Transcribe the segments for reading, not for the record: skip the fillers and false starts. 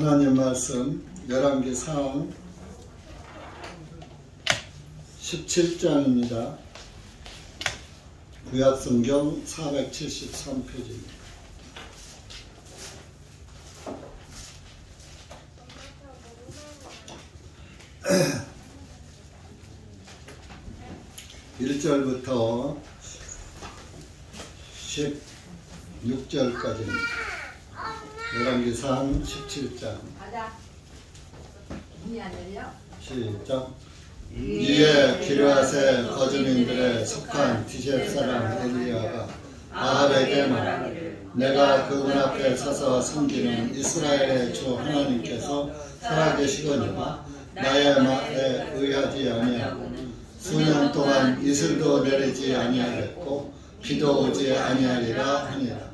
하나님 말씀 열왕기상 17장입니다. 구약성경 473페이지입니다. (1절부터) 16절까지입니다. 열왕기상 17장 시작. 이에 기르앗의 거주민들에 속한 디셉 사람 엘리야가 아합에게 말하기를 내가 그분 앞에 서서 섬기는 이스라엘의 주 하나님께서 살아계시거니와 나의 말에 의하지 아니하고 수년 동안 이슬도 내리지 아니하겠고 비도 오지 아니하리라 하니라.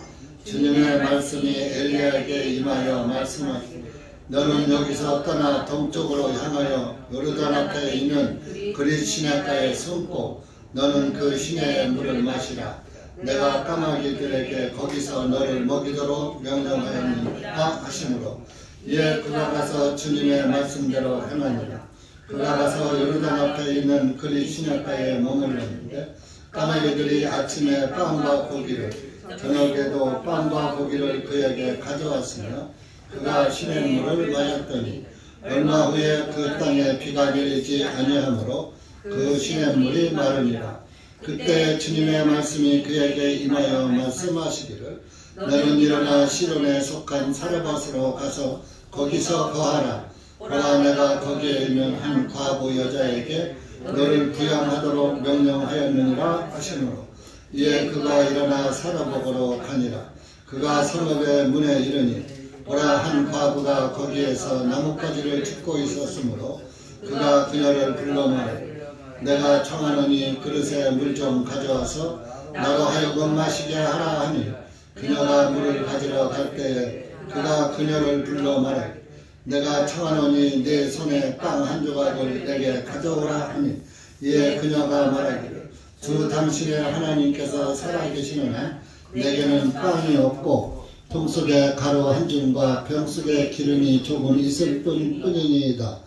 주님의 말씀이 엘리야에게 임하여 말씀하시되 너는 여기서 떠나 동쪽으로 향하여 요르단 앞에 있는 그릿 시내가에 숨고 너는 그 시내의 물을 마시라. 내가 까마귀들에게 거기서 너를 먹이도록 명령하였느니라 하시므로 이에 그가 가서 주님의 말씀대로 행하니라. 그가 가서 요르단 앞에 있는 그릿 시내가에 머물렀는데 까마귀들이 아침에 빵과 고기를 저녁에도 빵과 고기를 그에게 가져왔으며 그가 시냇물을 마셨더니 얼마 후에 그 땅에 비가 내리지 아니하므로 그 시냇물이 마르니라. 그때 주님의 말씀이 그에게 임하여 말씀하시기를 너는 일어나 시돈에 속한 사르밧으로 가서 거기서 거하라. 보라 내가 거기에 있는 한 과부 여자에게 너를 부양하도록 명령하였느니라 하시므로 이에 그가 일어나 사르밧으로 가니라. 그가 성읍의 문에 이르니 보라 한 과부가 거기에서 나뭇가지를 줍고 있었으므로 그가 그녀를 불러 말하되 내가 청하노니 그릇에 물 좀 가져와서 나로 하여금 마시게 하라 하니 그녀가 물을 가지러 갈 때에 그가 그녀를 불러 말하되 내가 청하노니 네 손에 빵 한 조각을 내게 가져오라 하니 이에 그녀가 말하기를 주 당신의 하나님께서 살아계시느냐 내게는 빵이 없고 통 속에 가루 한 줌과 병 속에 기름이 조금 있을 뿐이니이다.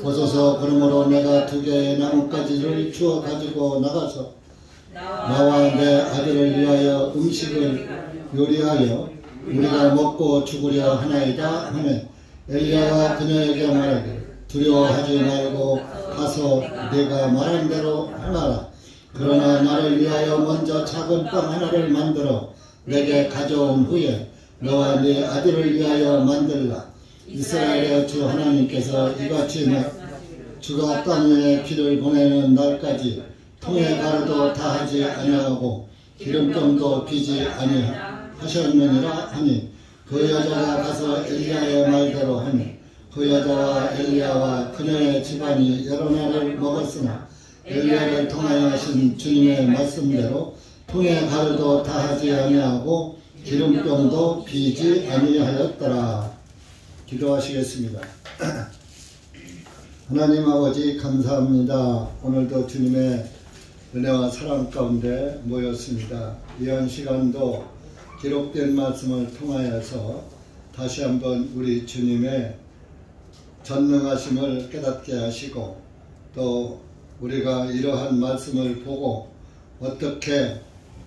보소서 그러므로 내가 2개의 나뭇가지를 주워 가지고 나가서 나와 내 아들을 위하여 음식을 요리하여 우리가 먹고 죽으려 하나이다 하매 엘리야가 그녀에게 말하기를 두려워하지 말고 가서 네가 말한 대로 하라. 그러나 나를 위하여 먼저 작은 빵 하나를 만들어 내게 가져온 후에 너와 네 아들을 위하여 만들라. 이스라엘의 주 하나님께서 이같이 주가 땅 위에 비를 보내는 날까지 통에 가루도 다하지 아니하고 기름병도 비지 아니하셨느니라 하니 그 여자가 가서 엘리야의 말대로 하니 그 여자와 엘리야와 그녀의 집안이 여러 날을 먹었으나 엘리야를 통하여 하신 주님의 말씀대로 통에 가루도 다하지 아니하고 기름병도 비지 아니하였더라. 기도하시겠습니다. 하나님 아버지 감사합니다. 오늘도 주님의 은혜와 사랑 가운데 모였습니다. 이한 시간도 기록된 말씀을 통하여서 다시 한번 우리 주님의 전능하심을 깨닫게 하시고 또 우리가 이러한 말씀을 보고 어떻게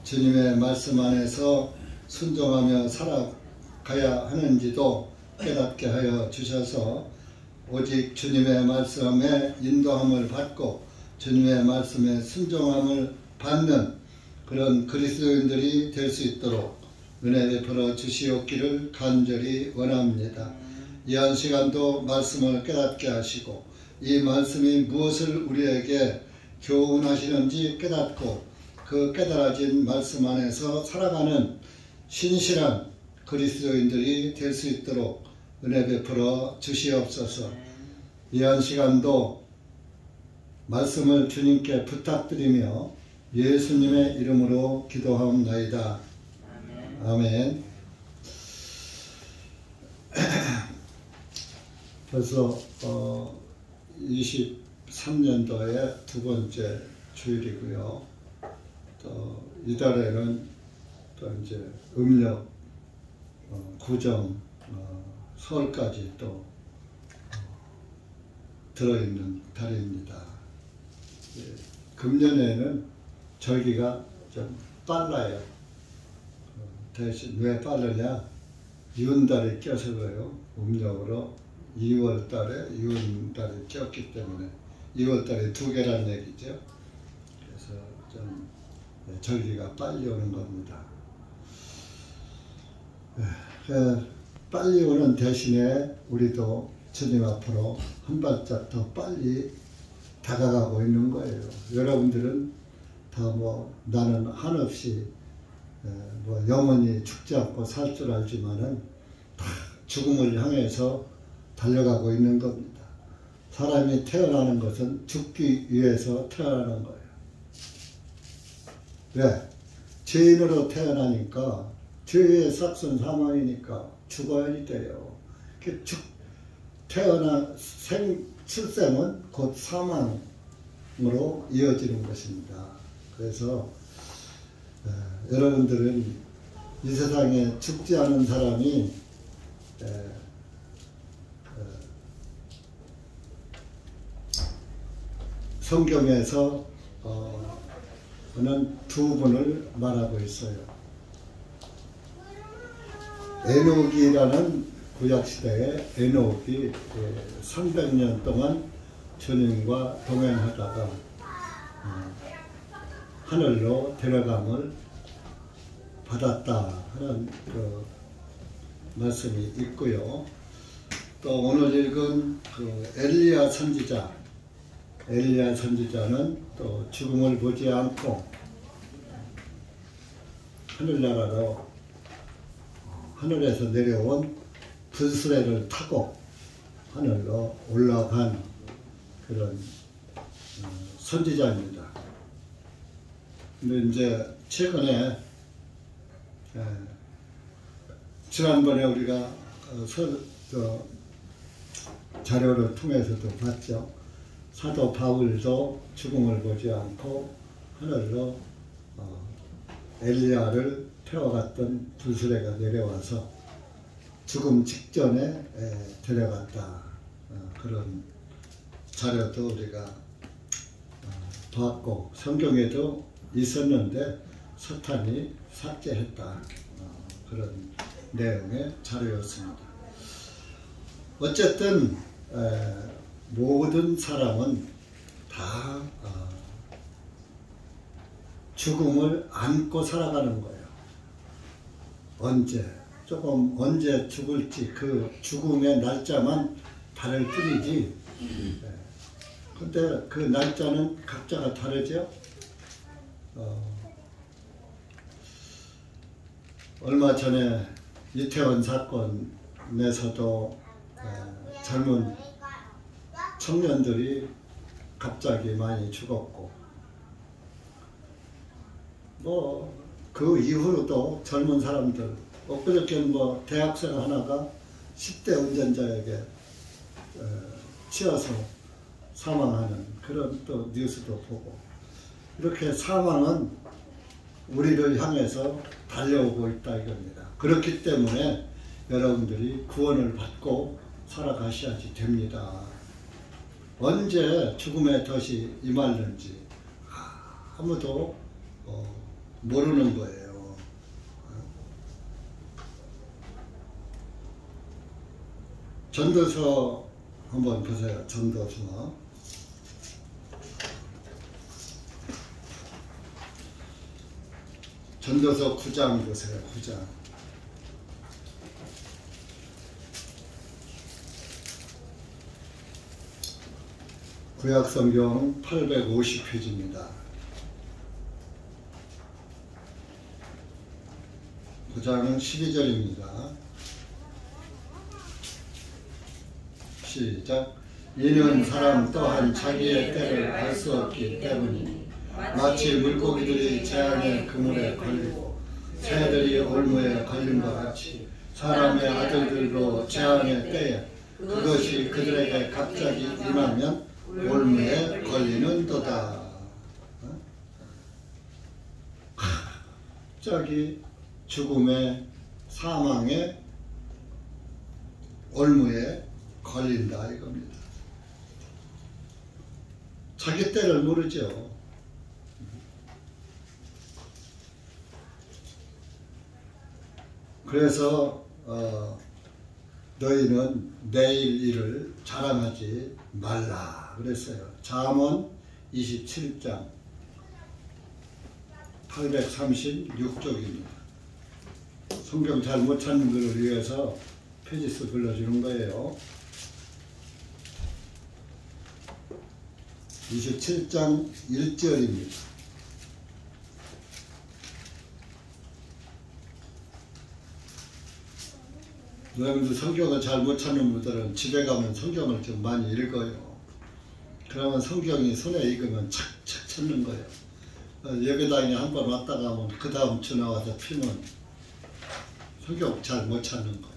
주님의 말씀 안에서 순종하며 살아가야 하는지도 깨닫게 하여 주셔서 오직 주님의 말씀에 인도함을 받고 주님의 말씀에 순종함을 받는 그런 그리스도인들이 될 수 있도록 은혜 베풀어 주시옵기를 간절히 원합니다. 이한 시간도 말씀을 깨닫게 하시고 이 말씀이 무엇을 우리에게 교훈하시는지 깨닫고 그 깨달아진 말씀 안에서 살아가는 신실한 그리스도인들이 될 수 있도록 은혜 베풀어 주시옵소서. 이한 시간도 말씀을 주님께 부탁드리며 예수님의 이름으로 기도하옵나이다. 아멘. 벌써 23년도의 두 번째 주일이고요. 또 이달에는 또 이제 음력 구정 서울까지 또 들어있는 달입니다. 금년에는 절기가 좀 빨라요. 대신 왜 빠르냐? 유운달이 껴서 그래요. 음력으로 2월달에 유운달이 꼈기 때문에 2월달에 2개란 얘기죠. 그래서 좀 절기가 빨리 오는 겁니다. 빨리 오는 대신에 우리도 주님 앞으로 한 발짝 더 빨리 다가가고 있는 거예요. 여러분들은 다 나는 한없이 영원히 죽지 않고 살 줄 알지만은 다 죽음을 향해서 달려가고 있는 겁니다. 사람이 태어나는 것은 죽기 위해서 태어나는 거예요. 왜? 죄인으로 태어나니까 죄의 삭은 사망이니까 죽어야 돼요. 출생은 곧 사망으로 이어지는 것입니다. 그래서 여러분들은 이 세상에 죽지 않은 사람이 성경에서 는 두 분을 말하고 있어요. 에녹이라는 구약시대에 에녹이 300년 동안 주님과 동행하다가 하늘로 데려감을 받았다 하는 그 말씀이 있고요. 또 오늘 읽은 그 엘리야 선지자는 또 죽음을 보지 않고 하늘나라로 하늘에서 내려온 분수레를 타고 하늘로 올라간 그런 선지자입니다. 근데 이제 최근에 지난번에 우리가 자료를 통해서도 봤죠. 사도 바울도 죽음을 보지 않고 하늘로 엘리야를 태워갔던 분수레가 내려와서 죽음 직전에 데려갔다. 그런 자료도 우리가 봤고 성경에도 있었는데 사탄이 삭제했다. 그런 내용의 자료였습니다. 어쨌든 모든 사람은 다 죽음을 안고 살아가는 거예요. 언제 죽을지 그 죽음의 날짜만 다를 뿐이지. 근데 그 날짜는 각자가 다르죠. 얼마 전에 이태원 사건에서도 젊은 청년들이 갑자기 많이 죽었고 그 이후로도 젊은 사람들 엊그저께는 대학생 하나가 10대 운전자에게 치여서 사망하는 그런 또 뉴스도 보고 이렇게 사망은 우리를 향해서 달려오고 있다 이겁니다. 그렇기 때문에 여러분들이 구원을 받고 살아가셔야지 됩니다. 언제 죽음의 덫이 임할는지 아무도 모르는 거예요. 전도서 한번 보세요. 전도서. 전도서 9장 보세요. 9장. 구약성경 850페이지입니다. 9장 12절입니다. 시작. 이는 사람 또한 자기의 때를 알 수 없기 때문이니 마치 물고기들이 재앙의 그물에 걸리고 새들이 올무에 걸린 것 같이 사람의 아들들도 재앙의 때에 그것이 그들에게 갑자기 임하면 올무에 걸리는도다. 갑자기 죽음의 사망의 올무에 걸린다 이겁니다. 자기 때를 모르죠. 그래서 너희는 내일 일을 자랑하지 말라 그랬어요. 잠언 27장 836쪽입니다. 성경 잘 못 찾는 분을 위해서 페이지수 불러주는 거예요. 27장 1절입니다. 여러분들 성경을 잘 못 찾는 분들은 집에 가면 성경을 좀 많이 읽어요. 그러면 성경이 손에 익으면 착착 찾는 거예요. 예배당에 한번 왔다 가면 그 다음 주 나와서 피면 성경 잘 못 찾는 거예요.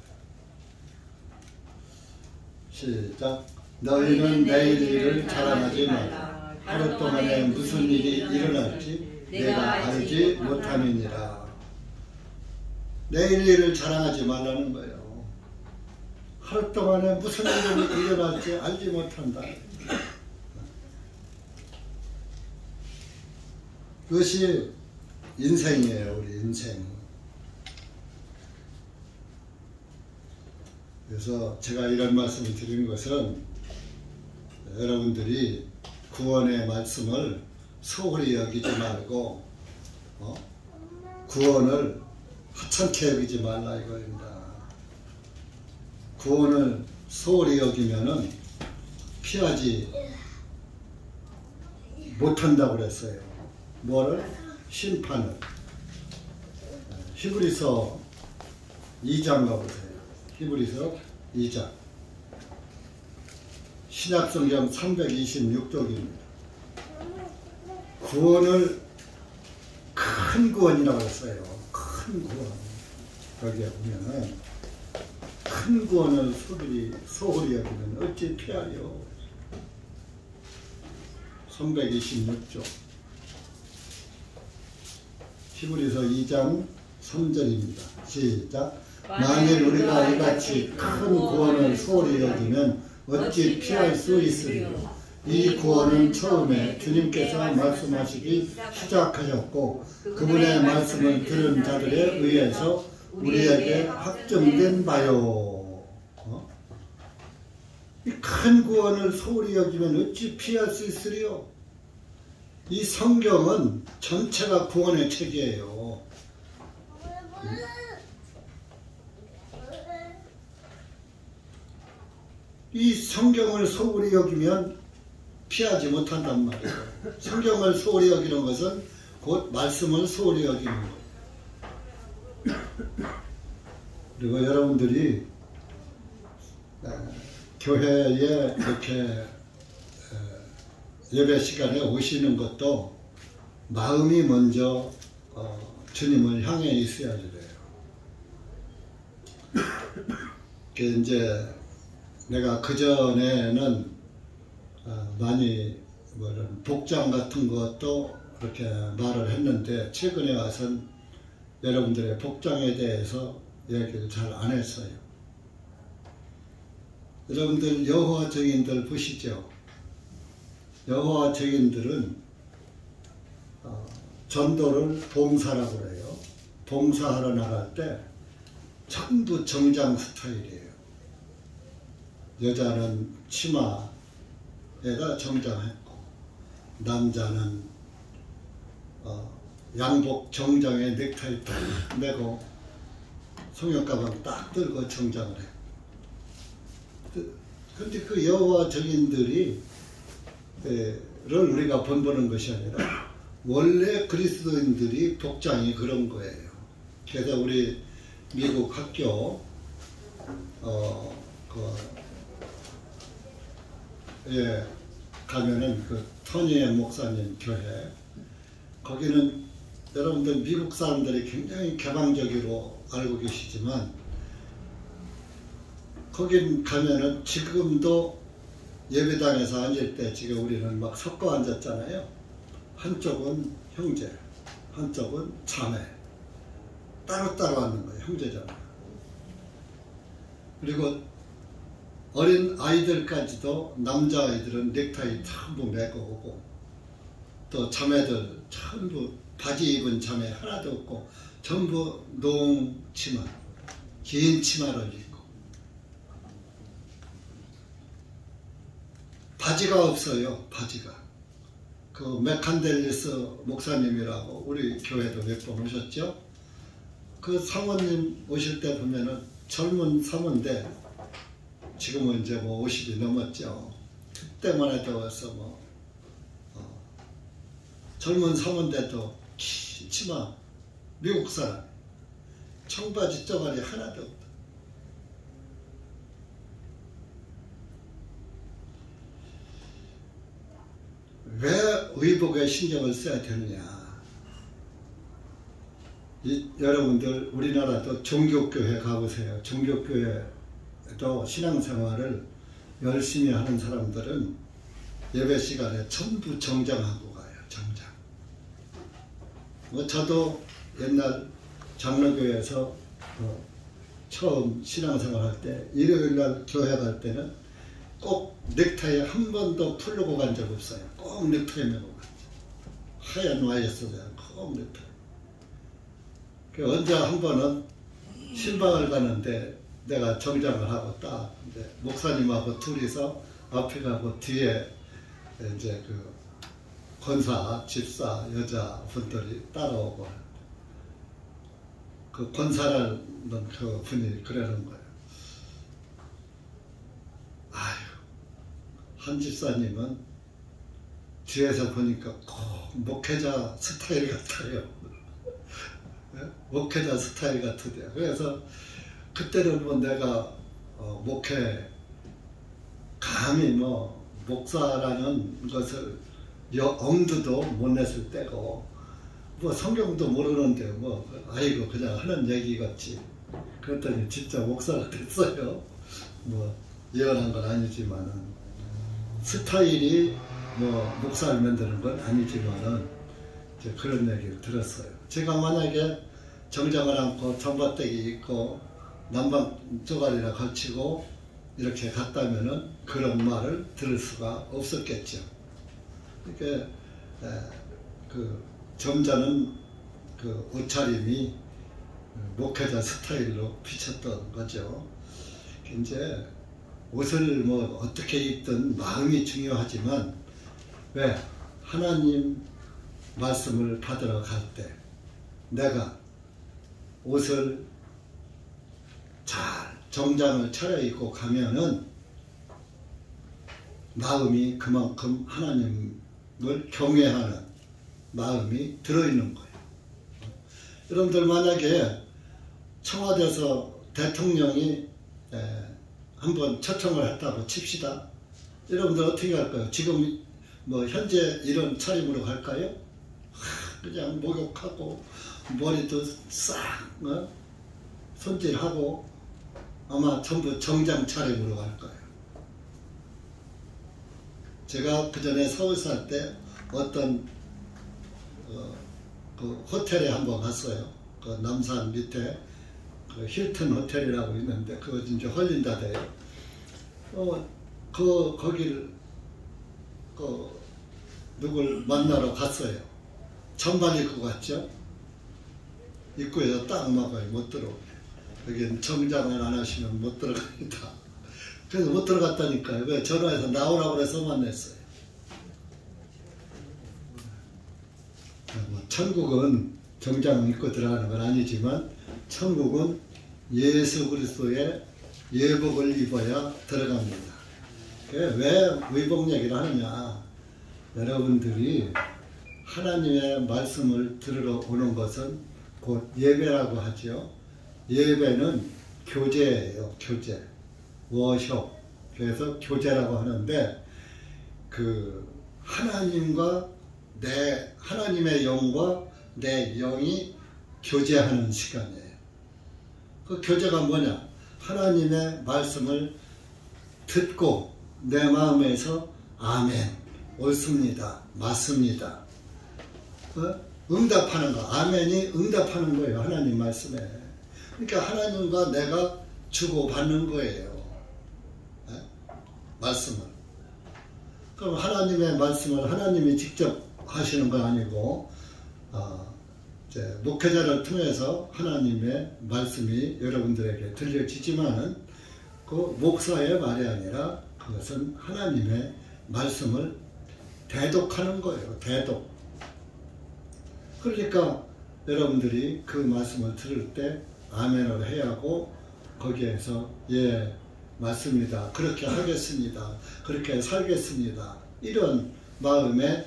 시작. 너희는 내일 일을 자랑하지 말라. 하루 동안에 무슨 일이 일어날지 내가 알지 못함이니라. 내일 일을 자랑하지 말라는 거예요. 하루 동안에 무슨 일이 일어날지 알지 못한다. 그것이 인생이에요. 우리 인생. 그래서 제가 이런 말씀을 드리는 것은 여러분들이 구원의 말씀을 소홀히 여기지 말고 구원을 하찮게 여기지 말라 이거입니다. 구원을 소홀히 여기면은 피하지 못한다고 그랬어요. 뭐를? 심판을. 히브리서 2장 가보세요. 히브리서 2장. 신약성경 326쪽입니다. 구원을 큰 구원이라고 했어요. 큰 구원. 여기에 보면은 큰 구원을 소홀히 여기면 어찌 피하려. 326쪽. 히브리서 2장 3절입니다. 시작. 만일 우리가 이같이 큰 구원을 소홀히 여기면 어찌 피할 수 있으리요. 이 구원은 처음에 주님께서 말씀하시기 시작하셨고 그분의 말씀을 들은 자들에 의해서 우리에게 확정된 바요. 이 큰 구원을 소홀히 여기면 어찌 피할 수 있으리요. 이 성경은 전체가 구원의 책이에요. 이 성경을 소홀히 여기면 피하지 못한단 말이에요. 성경을 소홀히 여기는 것은 곧 말씀을 소홀히 여기는 거예요. 그리고 여러분들이 교회에 이렇게 예배 시간에 오시는 것도 마음이 먼저 주님을 향해 있어야 돼요. 이제 내가 그전에는 많이 복장 같은 것도 그렇게 말을 했는데 최근에 와서는 여러분들의 복장에 대해서 얘기를 잘 안 했어요. 여러분들 여호와 증인들 보시죠. 여호와 증인들은 전도를 봉사라고 그래요. 봉사하러 나갈 때 전부 정장 스타일이에요. 여자는 치마에다 정장했고 남자는 양복 정장에 넥타이 딱 매고 성역가방 딱 들고 정장을 해요. 근데 그 여호와 증인들이 를 우리가 본보는 것이 아니라 원래 그리스도인들이 복장이 그런 거예요. 그래서 우리 미국 학교 가면은 그 토니의 목사님 교회, 거기는 여러분들 미국 사람들이 굉장히 개방적으로 알고 계시지만 거긴 가면은 지금도 예배당에서 앉을 때 지금 우리는 막 섞어 앉았잖아요. 한쪽은 형제, 한쪽은 자매, 따로따로 앉는 거예요. 형제자매. 그리고 어린 아이들까지도 남자아이들은 넥타이 전부 메고 오고 또 자매들 전부 바지 입은 자매 하나도 없고 전부 농 치마, 긴 치마를 입고 바지가 없어요. 바지가. 그 메칸델리스 목사님이라고 우리 교회도 몇 번 오셨죠? 그 사모님 오실 때 보면은 젊은 사모인데 지금은 이제 뭐 50이 넘었죠. 그때만 해도 와서 뭐 젊은 사모인데도 긴 치마, 미국 사람, 청바지 쪼가리 하나도 없다. 왜 의복에 신경을 써야 되느냐? 여러분들 우리나라도 종교교회 가보세요. 종교교회도 신앙생활을 열심히 하는 사람들은 예배 시간에 전부 정장하고 가요. 정장. 저도 옛날 장로교회에서 처음 신앙생활 할 때 일요일날 교회 갈 때는 꼭 넥타이 한 번도 풀르고 간 적 없어요. 꼭 넥타이 메고 갔죠. 하얀 와이셔츠에 꼭 넥타이. 언제 한 번은 신방을 가는데 내가 정장을 하고 딱 목사님하고 둘이서 앞에 가고 뒤에 이제 그 권사, 집사, 여자분들이 따라오고 그 권사라는 그 분이 그러는 거예요. 아유, 한 집사님은 뒤에서 보니까 꼭 목회자 스타일 같아요. 목회자 스타일 같으대요. 그래서 그때는 뭐 내가 목회 감히 뭐 목사라는 것을 엄두도 못 냈을 때고 뭐 성경도 모르는데 뭐 아이고 그냥 하는 얘기 같지. 그랬더니 진짜 목사가 됐어요. 뭐 예언한 건 아니지만은 스타일이 뭐 목사를 만드는 건 아니지만은 이제 그런 얘기를 들었어요. 제가 만약에 정장을 안고 점바떼기 입고 남방 쪼가리나 걸치고 이렇게 갔다면은 그런 말을 들을 수가 없었겠죠. 그러니까 그 점잖은 그 옷차림이 목회자 스타일로 비쳤던 거죠. 이제 옷을 뭐 어떻게 입든 마음이 중요하지만 왜 하나님 말씀을 받으러 갈 때 내가 옷을 잘 정장을 차려입고 가면은 마음이 그만큼 하나님을 경외하는 마음이 들어있는 거예요. 여러분들 만약에 청와대에서 대통령이 한번 초청을 했다고 칩시다. 여러분들 어떻게 할까요? 지금 뭐 현재 이런 차림으로 갈까요? 그냥 목욕하고 머리도 싹 손질하고 아마 전부 정장 차림으로 갈 거예요. 제가 그 전에 서울 살 때 어떤 그 호텔에 한번 갔어요. 그 남산 밑에 그 힐튼 호텔이라고 있는데 그거 이제 헐린다대요. 거기를 누굴 만나러 갔어요. 전반 입고 갔죠. 입구에서 딱 막아요. 못 들어오게. 여기는 정장을 안 하시면 못 들어갑니다. 그래서 못 들어갔다니까요. 왜 전화해서 나오라고 해서 만났어요. 천국은 정장 입고 들어가는 건 아니지만 천국은 예수 그리스도의 예복을 입어야 들어갑니다. 왜 의복 얘기를 하느냐? 여러분들이 하나님의 말씀을 들으러 오는 것은 곧 예배라고 하죠. 예배는 교제예요. 교제. 워숍. 그래서 교제라고 하는데 그 하나님과 하나님의 영과 내 영이 교제하는 시간이에요. 그 교제가 뭐냐? 하나님의 말씀을 듣고 내 마음에서 아멘, 옳습니다, 맞습니다. 응답하는 거. 아멘이 응답하는 거예요. 하나님 말씀에. 그러니까 하나님과 내가 주고받는 거예요. 말씀을. 그럼 하나님의 말씀을 하나님이 직접 하시는 건 아니고 이제 목회자를 통해서 하나님의 말씀이 여러분들에게 들려지지만은 그 목사의 말이 아니라 그것은 하나님의 말씀을 대독하는 거예요. 대독. 그러니까 여러분들이 그 말씀을 들을 때 아멘을 해야 하고 거기에서 예 맞습니다. 그렇게 하겠습니다. 그렇게 살겠습니다. 이런 마음의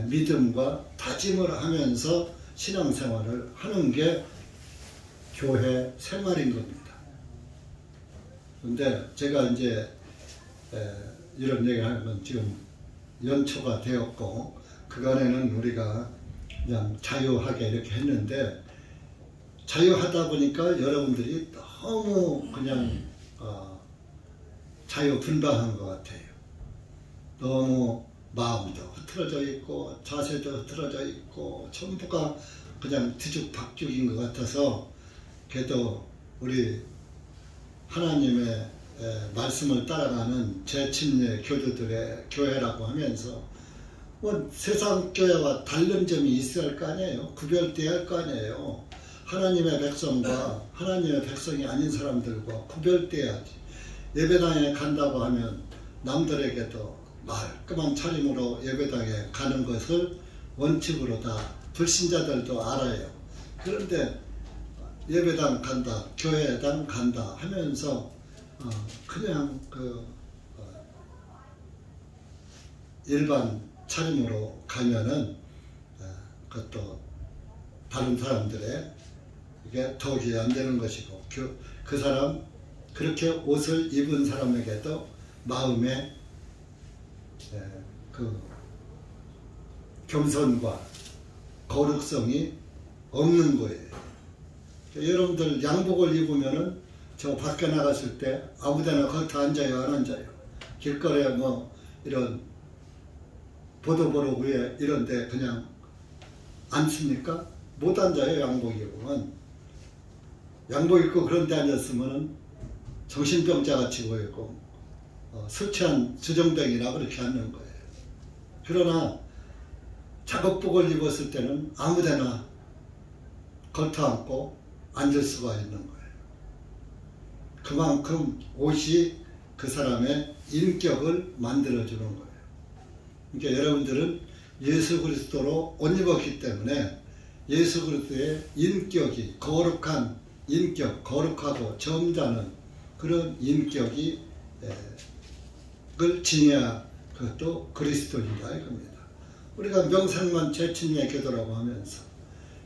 믿음과 다짐을 하면서 신앙생활을 하는 게 교회 생활인 겁니다. 근데 제가 이제 이런 얘기를 하는 건 지금 연초가 되었고 그간에는 우리가 그냥 자유하게 이렇게 했는데 자유하다 보니까 여러분들이 너무 그냥 자유분방한 것 같아요. 너무 마음도 흐트러져 있고 자세도 흐트러져 있고 전부가 그냥 뒤죽박죽인 것 같아서 그래도 우리 하나님의 말씀을 따라가는 제침례 교주들의 교회라고 하면서 뭐 세상 교회와 다른 점이 있어야 할 거 아니에요. 구별돼야 할 거 아니에요. 하나님의 백성과 하나님의 백성이 아닌 사람들과 구별돼야지. 예배당에 간다고 하면 남들에게도 말끔한 차림으로 예배당에 가는 것을 원칙으로 다 불신자들도 알아요. 그런데 예배당 간다, 교회당 간다 하면서 그냥 일반 차림으로 가면은 그것도 다른 사람들의 이게 덕이 안 되는 것이고 그 사람 그렇게 옷을 입은 사람에게도 마음에 그 겸손과 거룩성이 없는 거예요. 여러분들 양복을 입으면은 저 밖에 나갔을 때 아무데나 거기다 앉아요, 안 앉아요? 길거리에 뭐 이런 보도보로 위에 이런데 그냥 앉습니까? 못 앉아요. 양복 입으면. 양복 입고 그런 데 앉았으면은 정신병자 같이 보이고 술 취한 주정뱅이나 그렇게 앉는 거예요. 그러나 작업복을 입었을 때는 아무데나 걸터 앉고 앉을 수가 있는 거예요. 그만큼 옷이 그 사람의 인격을 만들어주는 거예요. 그러니까 여러분들은 예수 그리스도로 옷 입었기 때문에 예수 그리스도의 인격이 거룩한 인격, 거룩하고 점잖은 그런 인격이 을 지녀야 그것도 그리스도인가 이겁니다. 우리가 명상만 제침례 교도라고 하면서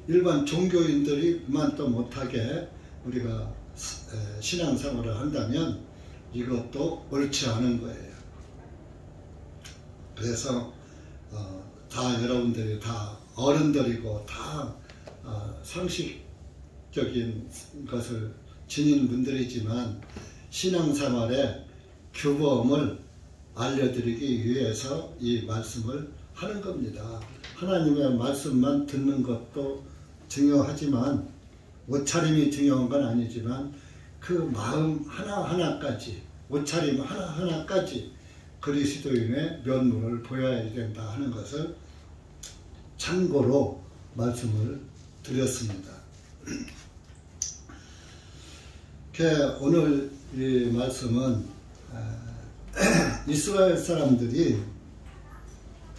일반 종교인들이만 또 못하게 우리가 신앙생활을 한다면 이것도 옳지 않은 거예요. 그래서 다 여러분들이 다 어른들이고 다 상식적인 것을 지닌 분들이지만 신앙생활의 규범을 알려드리기 위해서 이 말씀을 하는 겁니다. 하나님의 말씀만 듣는 것도 중요하지만 옷차림이 중요한 건 아니지만 그 마음 하나하나까지 옷차림 하나하나까지 그리스도인의 면모를 보여야 된다 하는 것을 참고로 말씀을 드렸습니다. 오늘 이 말씀은 이스라엘 사람들이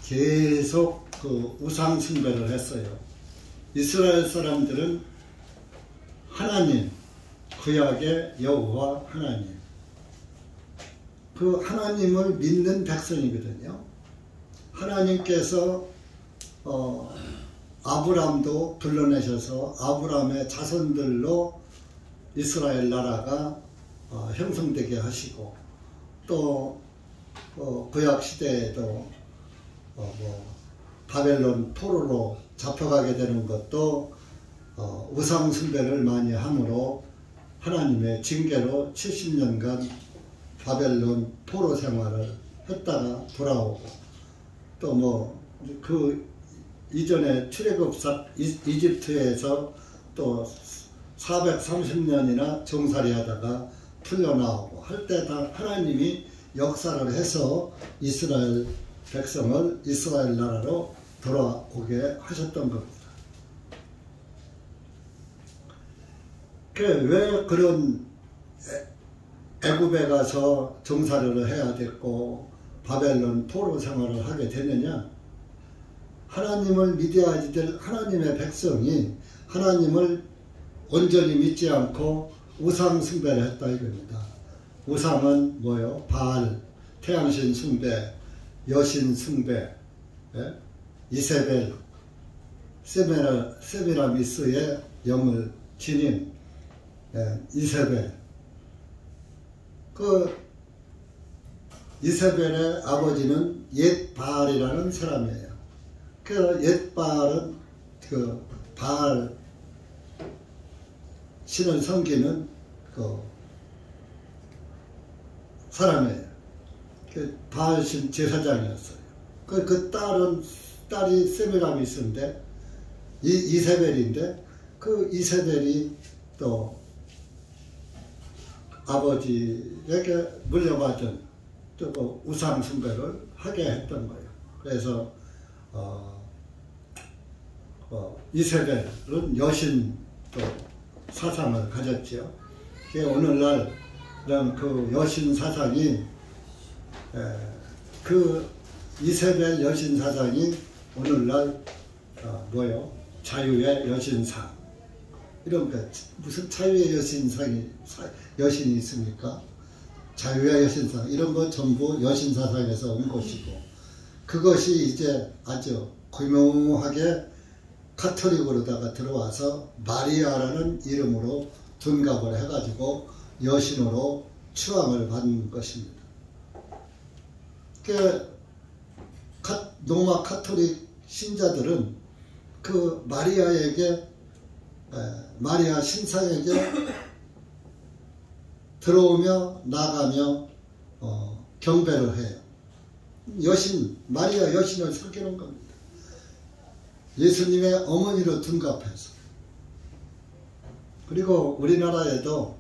계속 그 우상 숭배를 했어요. 이스라엘 사람들은 하나님, 구약의 여호와 하나님, 그 하나님을 믿는 백성이거든요. 하나님께서 아브람도 불러내셔서 아브람의 자손들로 이스라엘 나라가 형성되게 하시고 또 구약 시대에도 바벨론 포로로 잡혀가게 되는 것도 우상 숭배를 많이 함으로 하나님의 징계로 70년간 바벨론 포로 생활을 했다가 돌아오고 또 그 이전에 출애굽사 이집트에서 또 430년이나 종살이 하다가 풀려나오고 할 때 다 하나님이 역사를 해서 이스라엘 백성을 이스라엘 나라로 돌아오게 하셨던 겁니다. 왜 그런 애굽에 가서 종살이를 해야 됐고 바벨론 포로 생활을 하게 되느냐? 하나님을 믿어야 될 하나님의 백성이 하나님을 온전히 믿지 않고 우상 숭배를 했다 이겁니다. 우상은 뭐요? 바알, 태양신 숭배, 여신 숭배, 이세벨, 세미라미스의 영을 지닌 이세벨. 그 이세벨의 아버지는 옛바알이라는 사람이에요. 그 옛바알은 그 바알 신을 섬기는 그 사람이에요. 그 바알 신 제사장이었어요. 그 딸이 세미라미스인데 이세벨인데 그 이세벨이 또 아버지에게 물려받은 또 우상 숭배를 하게 했던 거예요. 그래서 이세벨은 여신 또 사상을 가졌죠. 오늘날 그 여신 사상이 그 이세벨 여신 사상이 오늘날 뭐요? 자유의 여신상 이런 거 무슨 자유의 여신이 있습니까? 자유의 여신상 이런 거 전부 여신 사상에서 온 것이고 그것이 이제 아주 고명하게 카톨릭으로다가 들어와서 마리아라는 이름으로 둔갑을 해가지고 여신으로 추앙을 받는 것입니다. 로마 카톨릭 신자들은 그 마리아 신상에게 들어오며 나가며 경배를 해요. 마리아 여신을 섬기는 겁니다. 예수님의 어머니로 둔갑해서. 그리고 우리나라에도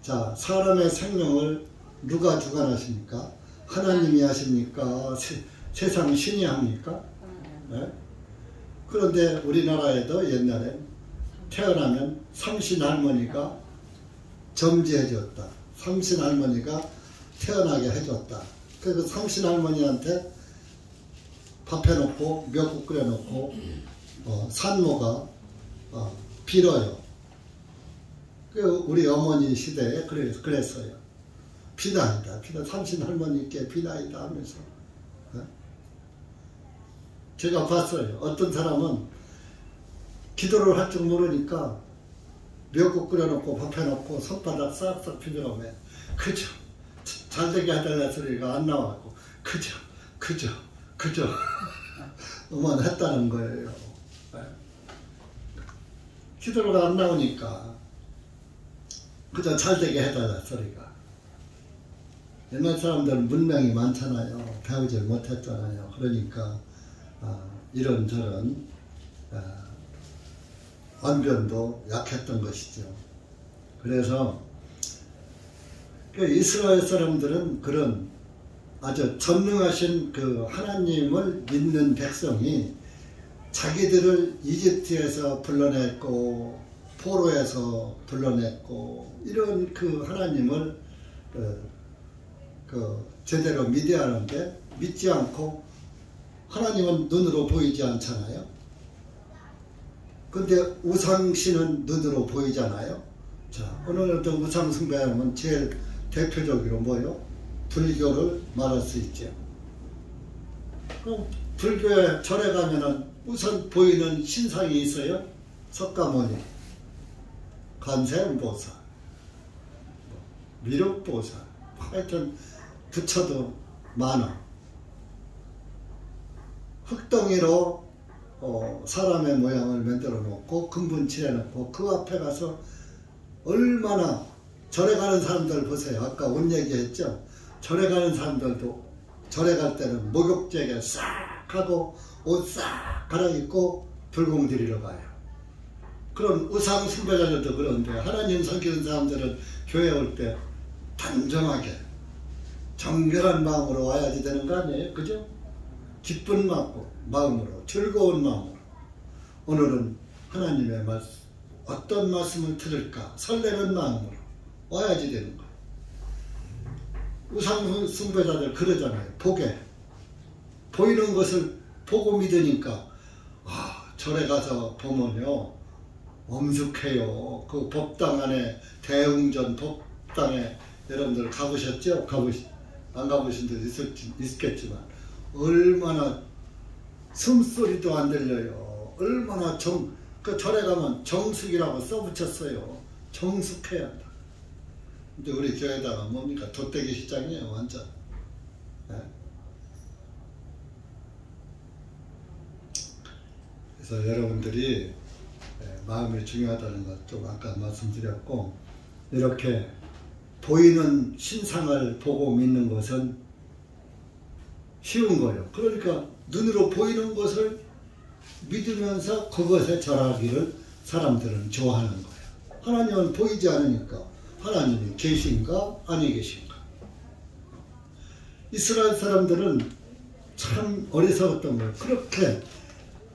자, 사람의 생명을 누가 주관하십니까? 하나님이 하십니까? 세상 신이 합니까? 네? 그런데 우리나라에도 옛날에 태어나면 삼신 할머니가 점지해줬다. 삼신 할머니가 태어나게 해줬다. 그래서 삼신 할머니한테 밥 해놓고 미역국 끓여놓고 산모가 빌어요. 우리 어머니 시대에 그랬어요. 비나이다. 삼신 할머니께 비나이다 하면서. 제가 봤어요. 어떤 사람은 기도를 할 줄 모르니까 미역국 끓여놓고 밥 해놓고 손바닥 싹싹 비벼오며 그죠? 잘되게 해달라 소리가 안 나와고 그죠? 음원 했다는 거예요. 기도가 안 나오니까 그저 잘되게 해달라 소리가. 옛날 사람들은 문명이 많잖아요. 배우질 못했잖아요. 그러니까 이런저런 언변도 약했던 것이죠. 그래서 이스라엘 사람들은 그런 아주 전능하신 그 하나님을 믿는 백성이 자기들을 이집트에서 불러냈고 포로에서 불러냈고 이런 그 하나님을 제대로 믿어야 하는데 믿지 않고 하나님은 눈으로 보이지 않잖아요. 근데 우상신은 눈으로 보이잖아요. 자, 오늘도 우상 숭배하면 제일 대표적으로 뭐요? 불교를 말할 수 있죠. 그럼 불교에 절에 가면은 우선 보이는 신상이 있어요. 석가모니, 관세음보살, 미륵보살, 하여튼 부처도 많아. 흙덩이로 사람의 모양을 만들어 놓고 금분 칠해놓고 그 앞에 가서 얼마나 절에 가는 사람들 보세요. 아까 옷 얘기했죠. 절에 가는 사람들도 절에 갈 때는 목욕제게 싹 하고 옷 싹 갈아입고 불공 드리러 가요. 그럼 우상 숭배자들도 그런데 하나님 섬기는 사람들은 교회 올 때 단정하게 정결한 마음으로 와야지 되는 거 아니에요? 그죠? 기쁜 마음으로, 즐거운 마음으로. 오늘은 하나님의 말씀, 어떤 말씀을 들을까 설레는 마음으로 와야지 되는 거예요. 우상 숭배자들 그러잖아요. 보이는 것을 보고 믿으니까 절에 가서 보면요 엄숙해요. 그 법당 안에 대웅전 법당에 여러분들 가보셨죠? 안 가보신 분 있겠지만 얼마나 숨소리도 안 들려요. 얼마나 그 절에 가면 정숙이라고 써붙였어요. 정숙해야 한다. 근데 우리 교회다가 뭡니까? 돗대기 시장이에요. 완전. 네? 그래서 여러분들이 마음이 중요하다는 것 좀 아까 말씀드렸고, 이렇게 보이는 신상을 보고 믿는 것은 쉬운 거예요. 그러니까 눈으로 보이는 것을 믿으면서 그것에 절하기를 사람들은 좋아하는 거예요. 하나님은 보이지 않으니까 하나님이 계신가 아니 계신가. 이스라엘 사람들은 참 어리석었던 거예요. 그렇게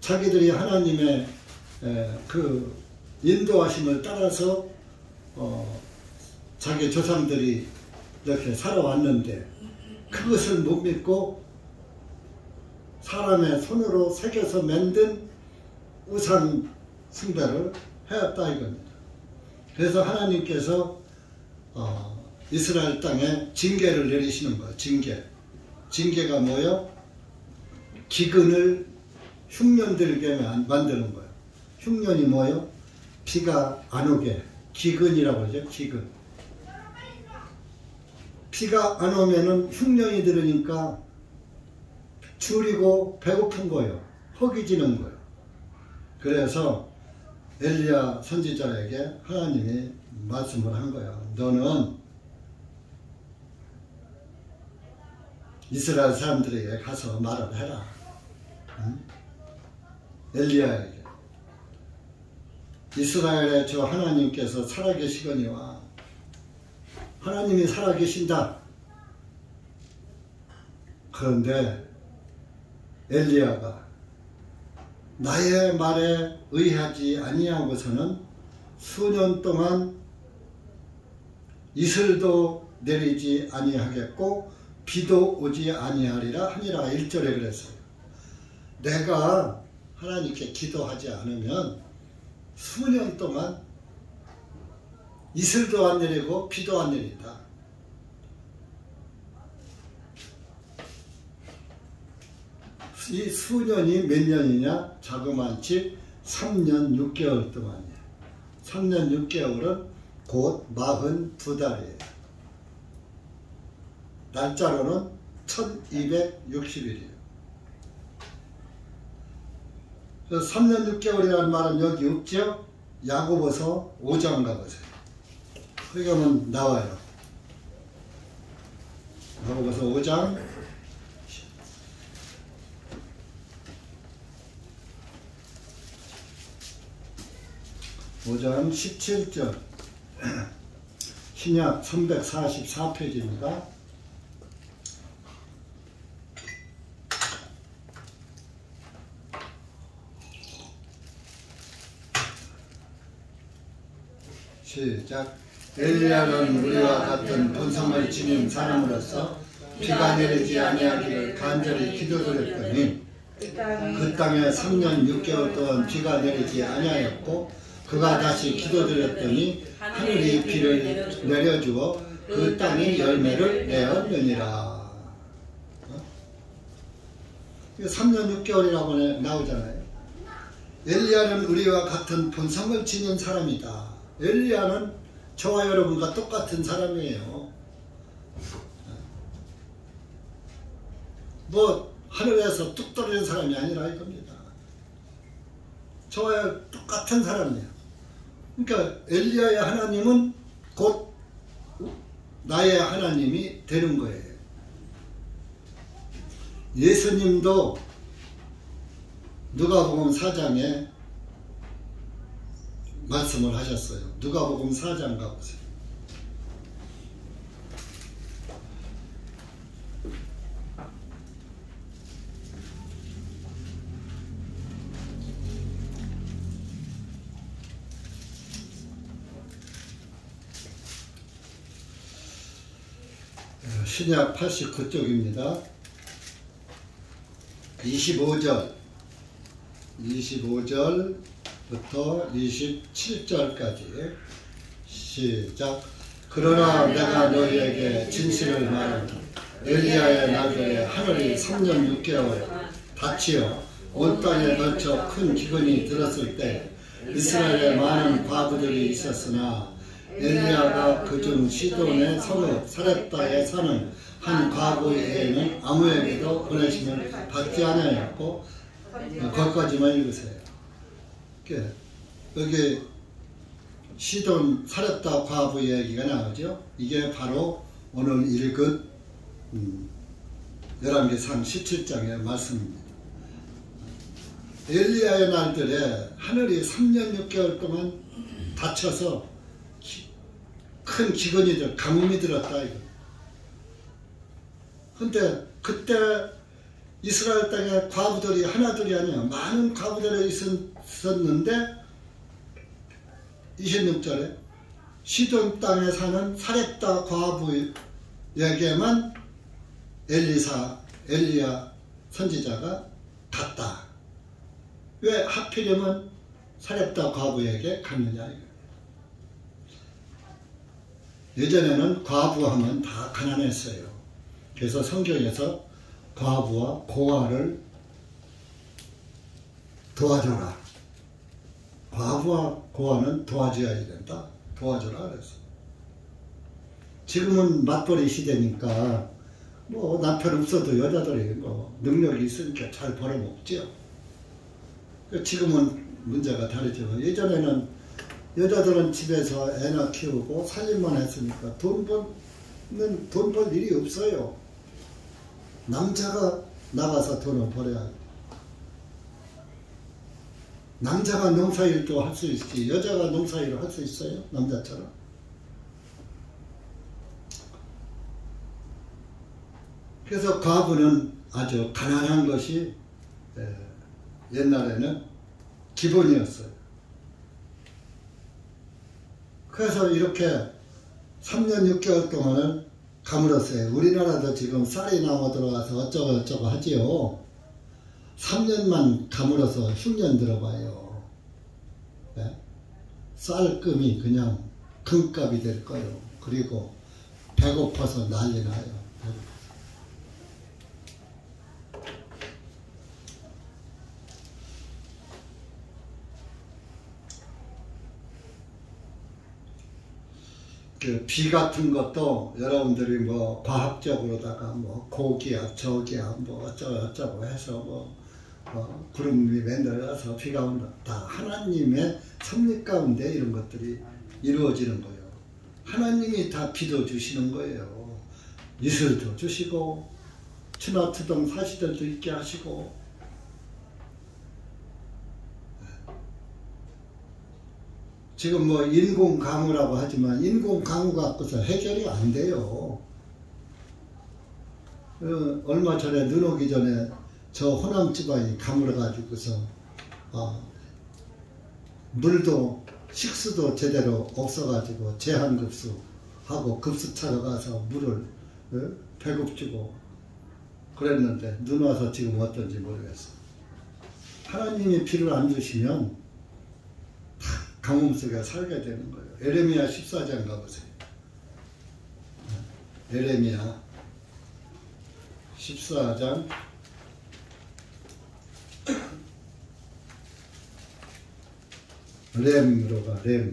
자기들이 하나님의 그 인도하심을 따라서 자기 조상들이 이렇게 살아왔는데 그것을 못 믿고 사람의 손으로 새겨서 만든 우상 숭배를 해왔다 이겁니다. 그래서 하나님께서 이스라엘 땅에 징계를 내리시는 거예요. 징계가 뭐예요? 기근을 흉년 들게 만드는 거예요. 흉년이 뭐예요? 비가 안 오게. 기근이라고 하죠. 기근. 비가 안 오면은 흉년이 들으니까 줄이고 배고픈 거예요. 허기지는 거예요. 그래서 엘리야 선지자에게 하나님이 말씀을 한 거예요. 너는 이스라엘 사람들에게 가서 말을 해라. 응? 엘리야에게 이스라엘의 저 하나님께서 살아계시거니와 하나님이 살아계신다. 그런데 엘리야가 나의 말에 의하지 아니하고서는 수년 동안 이슬도 내리지 아니하겠고 비도 오지 아니하리라 하니라. 1절에 그랬어요. 내가 하나님께 기도하지 않으면 수년 동안 이슬도 안 내리고 비도 안 내린다. 이 수년이 몇 년이냐? 자그마치 3년 6개월 동안이에요. 3년 6개월은 곧 42달이에요. 날짜로는 1260일이에요. 그래서 3년 6개월이라는 말은 여기 없죠? 야고보서 5장 가보세요. 거기 가면 나와요. 야고보서 5장 17절 신약 344페이지입니다. 시작. 엘리야는 우리와 같은 본성을 지닌 사람으로서 비가 내리지 아니하기를 간절히 기도드렸더니 그 땅에 3년 6개월 동안 비가 내리지 아니하였고 그가 다시 기도드렸더니 하늘이 비를 내려주어 그 땅이 열매를 내었느니라. 3년 6개월이라고 나오잖아요. 엘리야는 우리와 같은 본성을 지닌 사람이다. 엘리야는 저와 여러분과 똑같은 사람이에요. 뭐 하늘에서 뚝 떨어진 사람이 아니라 이겁니다. 저와 똑같은 사람이에요. 그러니까 엘리야의 하나님은 곧 나의 하나님이 되는 거예요. 예수님도 누가복음 4장에 말씀을 하셨어요. 누가복음 4장 가보세요. 신약 89쪽입니다. 25절부터 27절까지 시작. 그러나 내가 너희에게 진실을 말한다. 엘리야의 날들에 하늘이 3년 6개월 닫히어 온 땅에 걸쳐 큰 기근이 들었을 때 이스라엘에 많은 과부들이 있었으나 엘리야가 그중 시돈의 성읍 사렙다에 사는 한 과부 외에는 아무에게도 보내심을 받지 않았고, 거기까지만 읽으세요. 여기 시돈 사렙다 과부 얘기가 나오죠. 이게 바로 오늘 읽은 열왕기상 17장의 말씀입니다. 엘리야의 날들에 하늘이 3년 6개월 동안 닫혀서 큰 기근이 가뭄이 들었다 이거. 근데 그때 이스라엘 땅에 과부들이 하나둘이 아니야 많은 과부들이 있었는데 26절에 시돈 땅에 사는 사렙다 과부에게만 엘리야 선지자가 갔다. 왜 하필이면 사렙다 과부에게 갔느냐 이거. 예전에는 과부하면 다 가난했어요. 그래서 성경에서 과부와 고아를 도와줘라. 과부와 고아는 도와줘야 된다. 도와줘라 그랬어. 지금은 맞벌이 시대니까 뭐 남편 없어도 여자들이 뭐 능력이 있으니까 잘 벌어먹죠. 지금은 문제가 다르죠. 예전에는 여자들은 집에서 애나 키우고 살림만 했으니까 돈 벌 일이 없어요. 남자가 나가서 돈을 벌어야 돼. 남자가 농사일도 할 수 있지 여자가 농사일을 할 수 있어요? 남자처럼? 그래서 과부는 아주 가난한 것이 옛날에는 기본이었어요. 그래서 이렇게 3년 6개월 동안을 가물었어요. 우리나라도 지금 쌀이 나와 들어와서 어쩌고 하지요. 3년만 가물어서 흉년 들어봐요. 네? 쌀금이 그냥 금값이 될 거예요. 그리고 배고파서 난리 나요. 그 비 같은 것도 여러분들이 뭐 과학적으로다가 뭐 고기야 저기야 뭐 어쩌고 해서 뭐 구름이 맨들어서 비가 온다. 다 하나님의 섭리 가운데 이런 것들이 이루어지는 거예요. 하나님이 다 비도 주시는 거예요. 이슬도 주시고 추나투동 사시들도 있게 하시고. 지금 뭐 인공강우라고 하지만 인공강우 갖고서 해결이 안 돼요. 얼마 전에 눈 오기 전에 저 호남 지방이 가물어가지고서 물도 식수도 제대로 없어가지고 제한급수하고 급수차로 가서 물을 배급주고 그랬는데 눈 와서 지금 어떤지 모르겠어. 하나님이 비를 안 주시면 가뭄 속에 살게 되는 거예요. 에레미야 14장 가보세요. 에레미야 14장 렘으로 가. 렘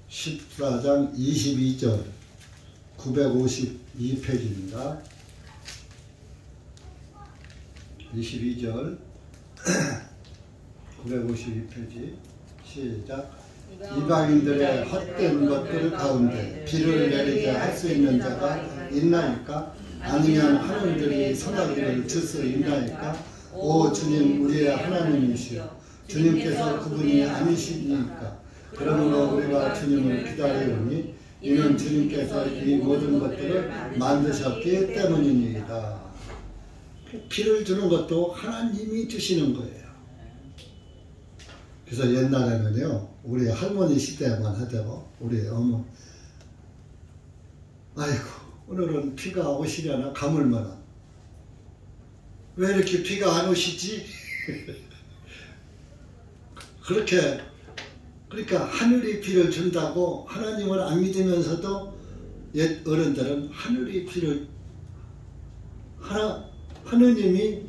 14장 22절 952페이지입니다. 22절 952페이지 시작. 이방인들의 헛된 것들 가운데 비를 내리게 할 수 있는 자가 있나이까? 아니면 하늘들이 소나기를 줄 수 있나이까? 오 주님 우리의 하나님이시여 주님께서 그분이 아니시니까 그러므로 우리가 주님을 기다리오니 이는 주님께서 이 모든 것들을 만드셨기 때문입니다. 피를 주는 것도 하나님이 주시는 거예요. 그래서 옛날에는요, 우리 할머니 시대만 하죠. 우리 어머, 아이고, 오늘은 비가 오시려나 가물면은 왜 이렇게 비가 안 오시지? 그러니까 하늘이 비를 준다고 하나님을 안 믿으면서도 옛 어른들은 하늘이 비를 하느님이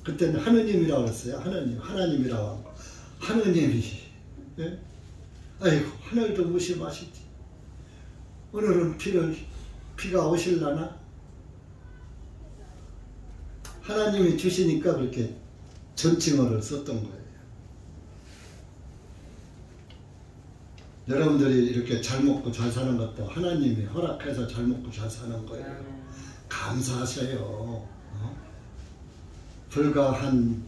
그때는 하느님이라고 그랬어요. 하나님이라고 하고 하느님이 예? 아이고 하늘도 무심하시지. 오늘은 비가 오실라나? 하나님이 주시니까 그렇게 전칭어를 썼던 거예요. 여러분들이 이렇게 잘 먹고 잘 사는 것도 하나님이 허락해서 잘 먹고 잘 사는 거예요. 감사하세요. 불과 한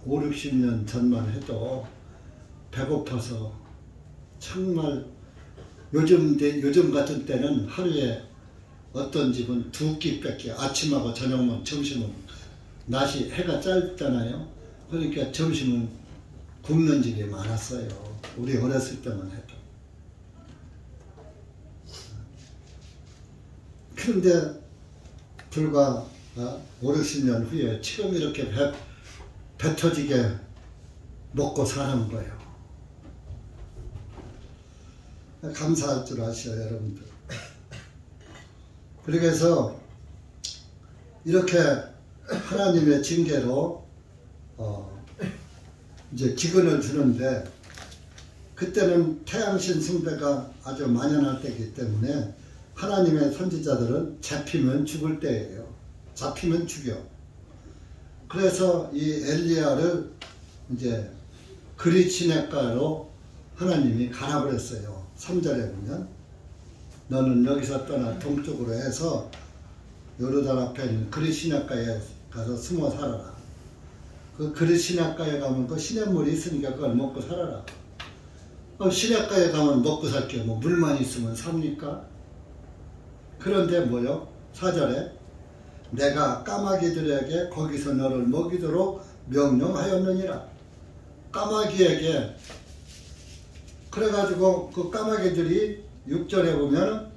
5, 60년 전만 해도 배고파서 정말 요즘 같은 때는 하루에 어떤 집은 2끼밖에 아침하고 저녁만 점심은 낮이 해가 짧잖아요. 그러니까 점심은 굶는 집이 많았어요. 우리 어렸을 때만 해도. 그런데 불과 5, 60년 후에 지금 이렇게 배 터지게 먹고 사는 거예요. 감사할 줄 아시오, 여러분들. 그래서 이렇게 하나님의 징계로 이제 기근을 주는데, 그때는 태양신 숭배가 아주 만연할 때이기 때문에 하나님의 선지자들은 잡히면 죽을 때예요. 잡히면 죽여. 그래서 이 엘리야를 이제 그리시네가로 하나님이 가라 그랬어요. 3절에 보면 너는 여기서 떠나 동쪽으로 해서 요르단 앞에 있는 그리시네가에 가서 숨어 살아라. 그 그리시네가에 가면 그 시냇물이 있으니까 그걸 먹고 살아라. 시냇가에 가면 먹고 살 게 뭐 물만 있으면 삽니까? 그런데 뭐요? 4절에 내가 까마귀들에게 거기서 너를 먹이도록 명령하였느니라. 까마귀에게 그래가지고 그 까마귀들이 6절에 보면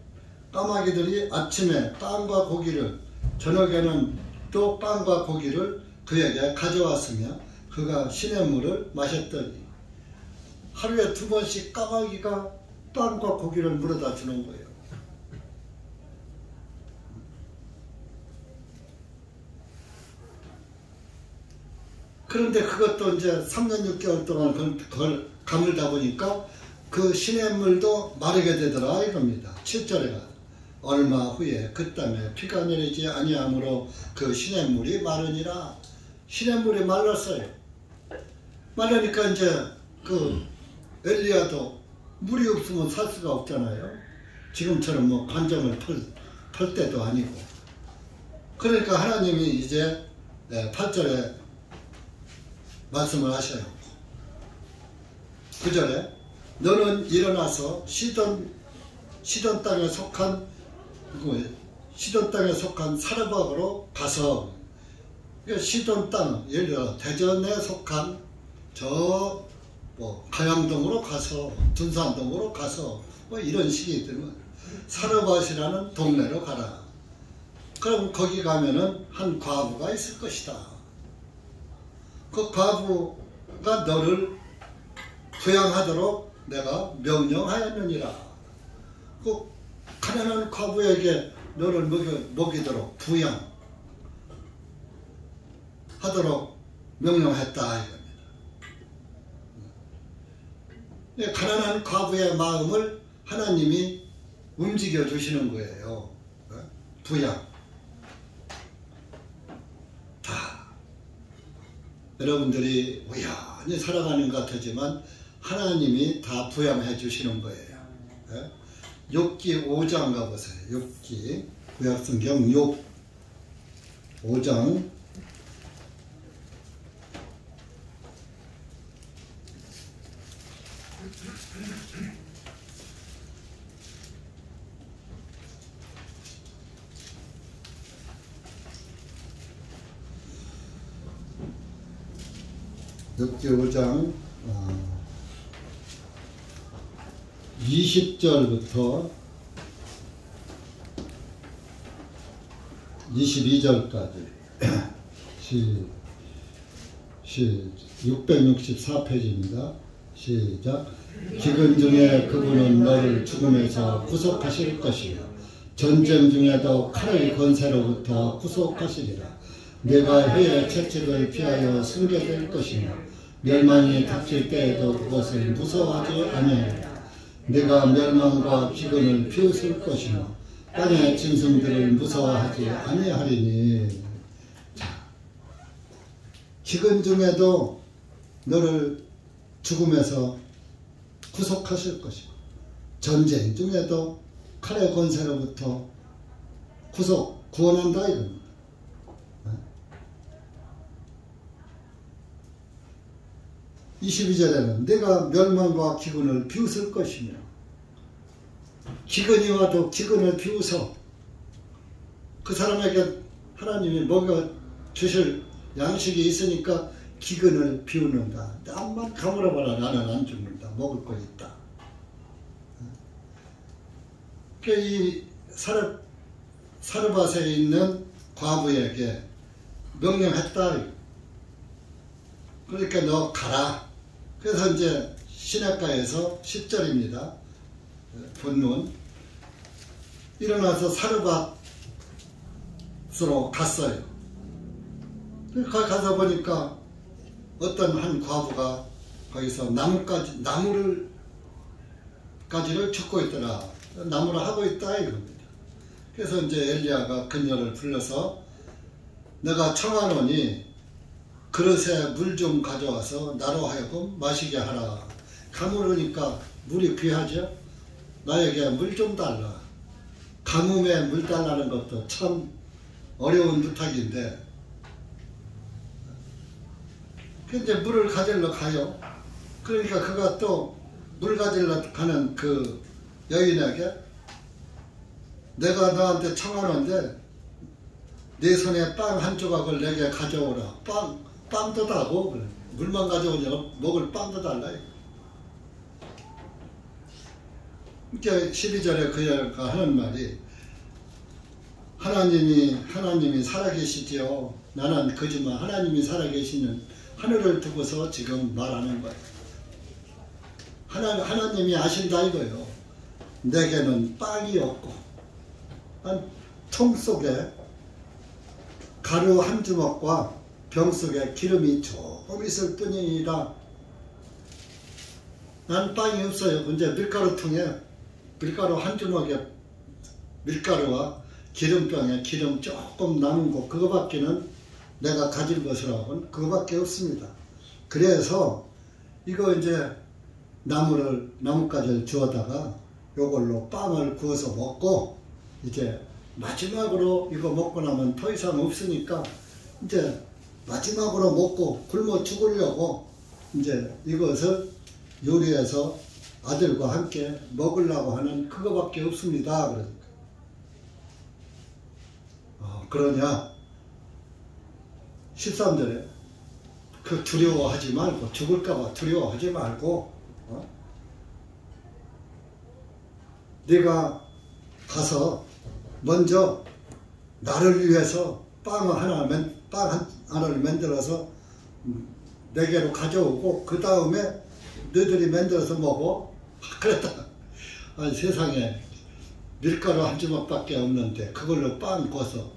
까마귀들이 아침에 빵과 고기를 저녁에는 또 빵과 고기를 그에게 가져왔으며 그가 시냇물을 마셨더니 하루에 2번씩 까마귀가 빵과 고기를 물어다 주는 거예요. 그런데 그것도 이제 3년 6개월 동안 그걸 가물다 보니까 그 시냇물도 마르게 되더라 이겁니다. 7절에 얼마 후에 그 땅에 비가 내리지 아니하므로 그 시냇물이 마르니라. 시냇물이 말랐어요. 말르니까 이제 그 엘리야도 물이 없으면 살 수가 없잖아요. 지금처럼 뭐 관정을 털 때도 아니고. 그러니까 하나님이 이제 8절에 말씀을 하셔요. 9절에 너는 일어나서 시돈 땅에 속한 사르밧으로 가서, 그러니까 시돈 땅, 예를 들어 대전에 속한 저 뭐 가양동으로 가서 둔산동으로 가서 뭐 이런 식이 되면 사르밧이라는 동네로 가라. 그럼 거기 가면은 한 과부가 있을 것이다. 그 과부가 너를 부양하도록 내가 명령하였느니라. 그 가난한 과부에게 너를 먹이도록 부양하도록 명령했다 이겁니다. 가난한 과부의 마음을 하나님이 움직여 주시는 거예요. 부양. 다 여러분들이 우연히 살아가는 것 같지만 하나님이 다 부양해 주시는 거예요. 욥기 5장 가보세요. 욥기 구약성경 욥 5장 늑기 5장 20절부터 22절까지 664페이지입니다. 시작. 기근 중에 그분은 너를 죽음에서 구속하실 것이요 전쟁 중에도 칼의 권세로부터 구속하시리라. 내가 해의 채찍을 피하여 숨겨될 것이며 멸망이 닥칠 때에도 그것을 무서워하지 아니하리라. 내가 멸망과 기근을 피우실 것이며 땅의 짐승들을 무서워하지 아니하리니. 자, 기근 중에도 너를 죽음에서 구속하실 것이고 전쟁 중에도 칼의 권세로부터 구원한다 이겁니다. 22절에는 내가 멸망과 기근을 비웃을 것이며, 기근이 와도 기근을 비웃어 그 사람에게 하나님이 먹여 주실 양식이 있으니까 기근을 비웃는다. 암만 가물어봐라 나는 안 죽는다. 먹을 거 있다. 이 사르밧에 있는 과부에게 명령했다. 그러니까 너 가라. 그래서 이제 시냇가에서 10절입니다. 본문. 일어나서 사르밧으로 갔어요. 가서 보니까 어떤 한 과부가 거기서 나무를 가지를 줍고 있더라. 나무를 하고 있다 이겁니다. 그래서 이제 엘리야가 그녀를 불러서 내가 청하노니 그릇에 물 좀 가져와서 나로 하여금 마시게 하라. 가물으니까 물이 귀하죠. 나에게 물 좀 달라. 가뭄에 물 달라는 것도 참 어려운 부탁인데, 이제 물을 가지러 가요. 그러니까 그가 또 물 가지러 가는 그 여인에게 내가 너한테 청하는데 내 손에 빵 한 조각을 내게 가져오라. 빵도 다고 물만 가져오냐고 먹을 빵도 달라. 그러니까 12절에 그 여자가 하는 말이 하나님이 살아계시지요. 나는 거짓말. 하나님이 살아계시는 하늘을 두고서 지금 말하는 거예요. 하나님이 아신다 이거예요. 내게는 빵이 없고 한 통 속에 가루 한 주먹과 병 속에 기름이 조금 있을 뿐이라 난 빵이 없어요. 이제 밀가루통에 밀가루 한 주먹에 밀가루와 기름병에 기름 조금 남은 거 그거밖에는 내가 가질 것이라고는 그거밖에 없습니다. 그래서 이거 이제 나뭇가지를 주워다가 요걸로 빵을 구워서 먹고 이제 마지막으로 이거 먹고 나면 더 이상 없으니까 이제 마지막으로 먹고 굶어 죽으려고 이제 이것을 요리해서 아들과 함께 먹으려고 하는 그거밖에 없습니다. 그러냐 13절에 그 두려워하지 말고 죽을까봐 두려워하지 말고 네가 가서 먼저 나를 위해서 빵 하나를 만들어서 내게로 가져오고 그 다음에 너희들이 만들어서 먹어. 그랬다. 아니, 세상에 밀가루 한 주먹밖에 없는데 그걸로 빵 구워서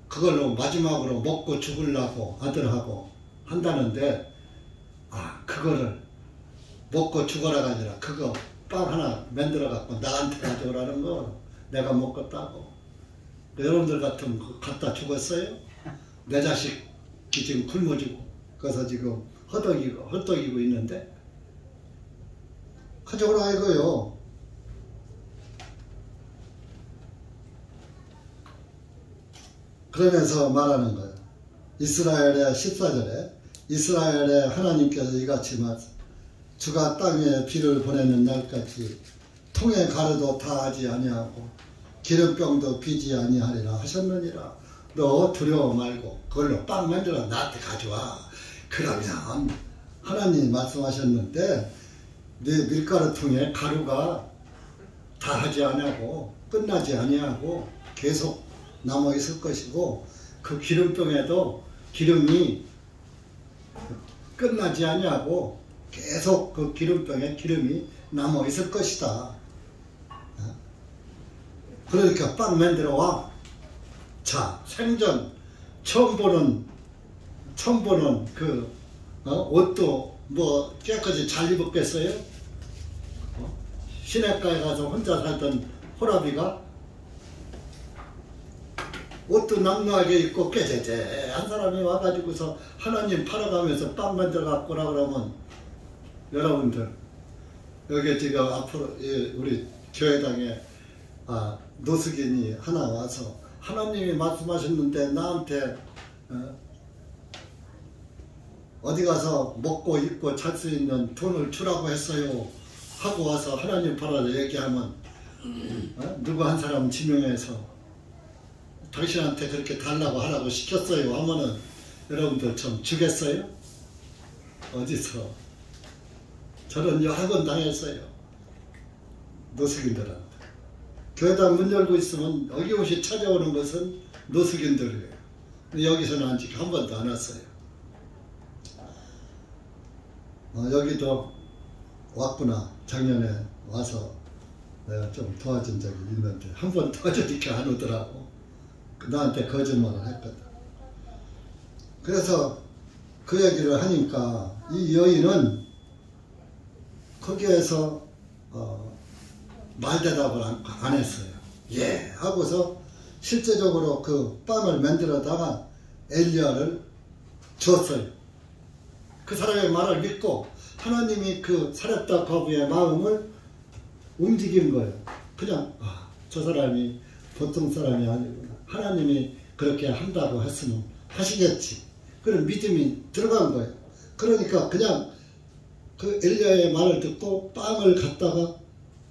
그걸로 마지막으로 먹고 죽으려고 아들하고 한다는데, 그거를 먹고 죽어라가 아니라 그거 빵 하나 만들어 갖고 나한테 가져오라는 거 내가 먹겠다고. 여러분들 같으면 갖다 죽었어요? 내 자식이 지금 굶어지고 그래서 지금 헛떡이고 있는데 가져오라 이거요. 그러면서 말하는 거예요. 이스라엘의 14절에 이스라엘의 하나님께서 이같이 주가 땅에 비를 보내는 날까지 통에 가루도 다 하지 아니하고 기름병도 비지 아니하리라 하셨느니라. 너 두려워 말고 그걸로 빵 만들어 나한테 가져와. 그러면 하나님이 말씀하셨는데 네 밀가루통에 가루가 다 하지 아니하고 끝나지 아니하고 계속 남아 있을 것이고 그 기름병에도 기름이 끝나지 아니하고 계속 그 기름병에 기름이 남아 있을 것이다. 그러니까 빵 만들어 와. 자, 생전 처음 보는 그 옷도 뭐 깨끗이 잘 입었겠어요? 시내가에 가서 혼자 살던 호라비가 옷도 낭낭하게 입고 깨재재한 사람이 와가지고서 하나님 팔아가면서 빵 만들어 갖고 오라 그러면 여러분들 여기 지금 앞으로 우리 교회당에 노숙인이 하나 와서 하나님이 말씀하셨는데 나한테 어디 가서 먹고 입고 잘 수 있는 돈을 주라고 했어요 하고 와서 하나님 팔아서 얘기하면 누구 한 사람 지명해서 당신한테 그렇게 달라고 하라고 시켰어요 하면은 여러분들 좀 주겠어요? 어디서 저런 여학원 당했어요. 노숙인들한테. 교회당 문 열고 있으면 어김없이 찾아오는 것은 노숙인들이에요. 여기서는 아직 한 번도 안 왔어요. 여기도 왔구나. 작년에 와서 내가 좀 도와준 적이 있는데 한 번 도와주니까 안 오더라고. 나한테 거짓말을 했거든. 그래서 그 얘기를 하니까 이 여인은 거기에서 말대답을 안 했어요. 예 하고서 실제적으로 그 빵을 만들어다가 엘리야를 줬어요. 그 사람의 말을 믿고 하나님이 그 사렙다 과부의 마음을 움직인 거예요. 그냥 저 사람이 보통 사람이 아니구나. 하나님이 그렇게 한다고 했으면 하시겠지. 그런 믿음이 들어간 거예요. 그러니까 그냥 그 엘리야의 말을 듣고 빵을 갖다가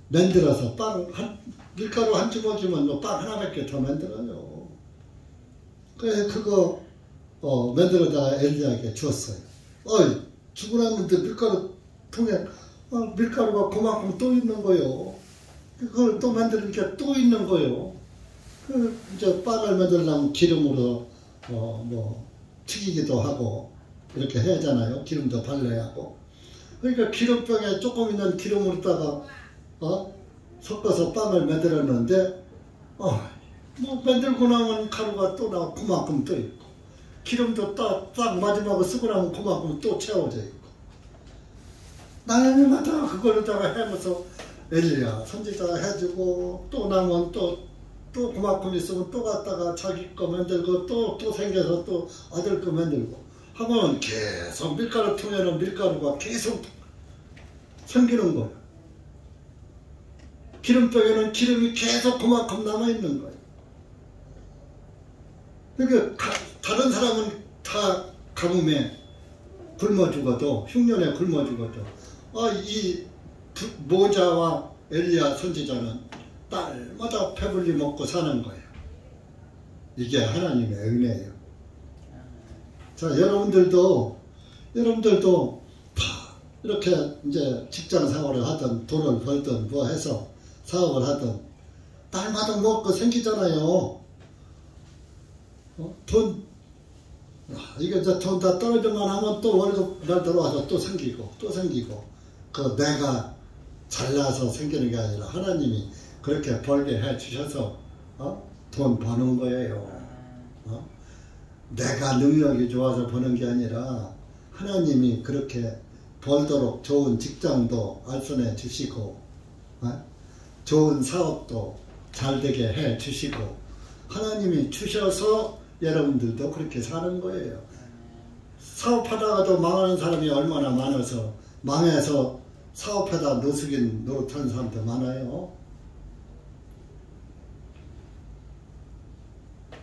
만들어서 밀가루 한 주먹이면 뭐 빵 하나밖에 더 만들어요. 그래서 그거 만들어다가 엘리야에게 줬어요. 죽어놨는데 밀가루 통에 밀가루가 그만큼 또 있는 거요. 그걸 또 만드니까 또 있는 거요. 이제 빵을 만들려면 기름으로 뭐 튀기기도 하고 이렇게 해야 하잖아요. 기름도 발라야 하고. 그러니까 기름병에 조금 있는 기름으로다가 섞어서 빵을 만들었는데 뭐 만들고 나면 가루가 또 나오고 그만큼 또 있고 기름도 딱 마지막으로 쓰고 나면 그만큼 또 채워져 있고 날마다 그걸로다가 해면서 엘리야 선지자가 해주고 또 나면 또 그만큼 있으면 또 갖다가 자기 거 만들고 또 생겨서 또 아들 거 만들고 하면 계속 밀가루 통에는 밀가루가 계속 생기는 거예요. 기름병에는 기름이 계속 그만큼 남아있는 거예요. 그러니까 다른 사람은 다 가뭄에 굶어 죽어도 흉년에 굶어 죽어도 이 모자와 엘리야 선지자는 딸마다 배불리 먹고 사는 거예요. 이게 하나님의 은혜예요. 자, 여러분들도 다 이렇게 이제 직장 생활을 하든 돈을 벌든 뭐 해서 사업을 하든 딸마다 먹고 생기잖아요. 이게 이제 돈 다 떨어지만 하면 또 월급 날 들어와서 또 생기고 그 내가 잘나서 생기는 게 아니라 하나님이 그렇게 벌게 해 주셔서 돈 버는 거예요. 내가 능력이 좋아서 버는 게 아니라 하나님이 그렇게 벌도록 좋은 직장도 알선해 주시고 좋은 사업도 잘 되게 해 주시고 하나님이 주셔서 여러분들도 그렇게 사는 거예요. 사업하다가도 망하는 사람이 얼마나 많아서 망해서 사업하다 노숙인 노릇하는 사람도 많아요.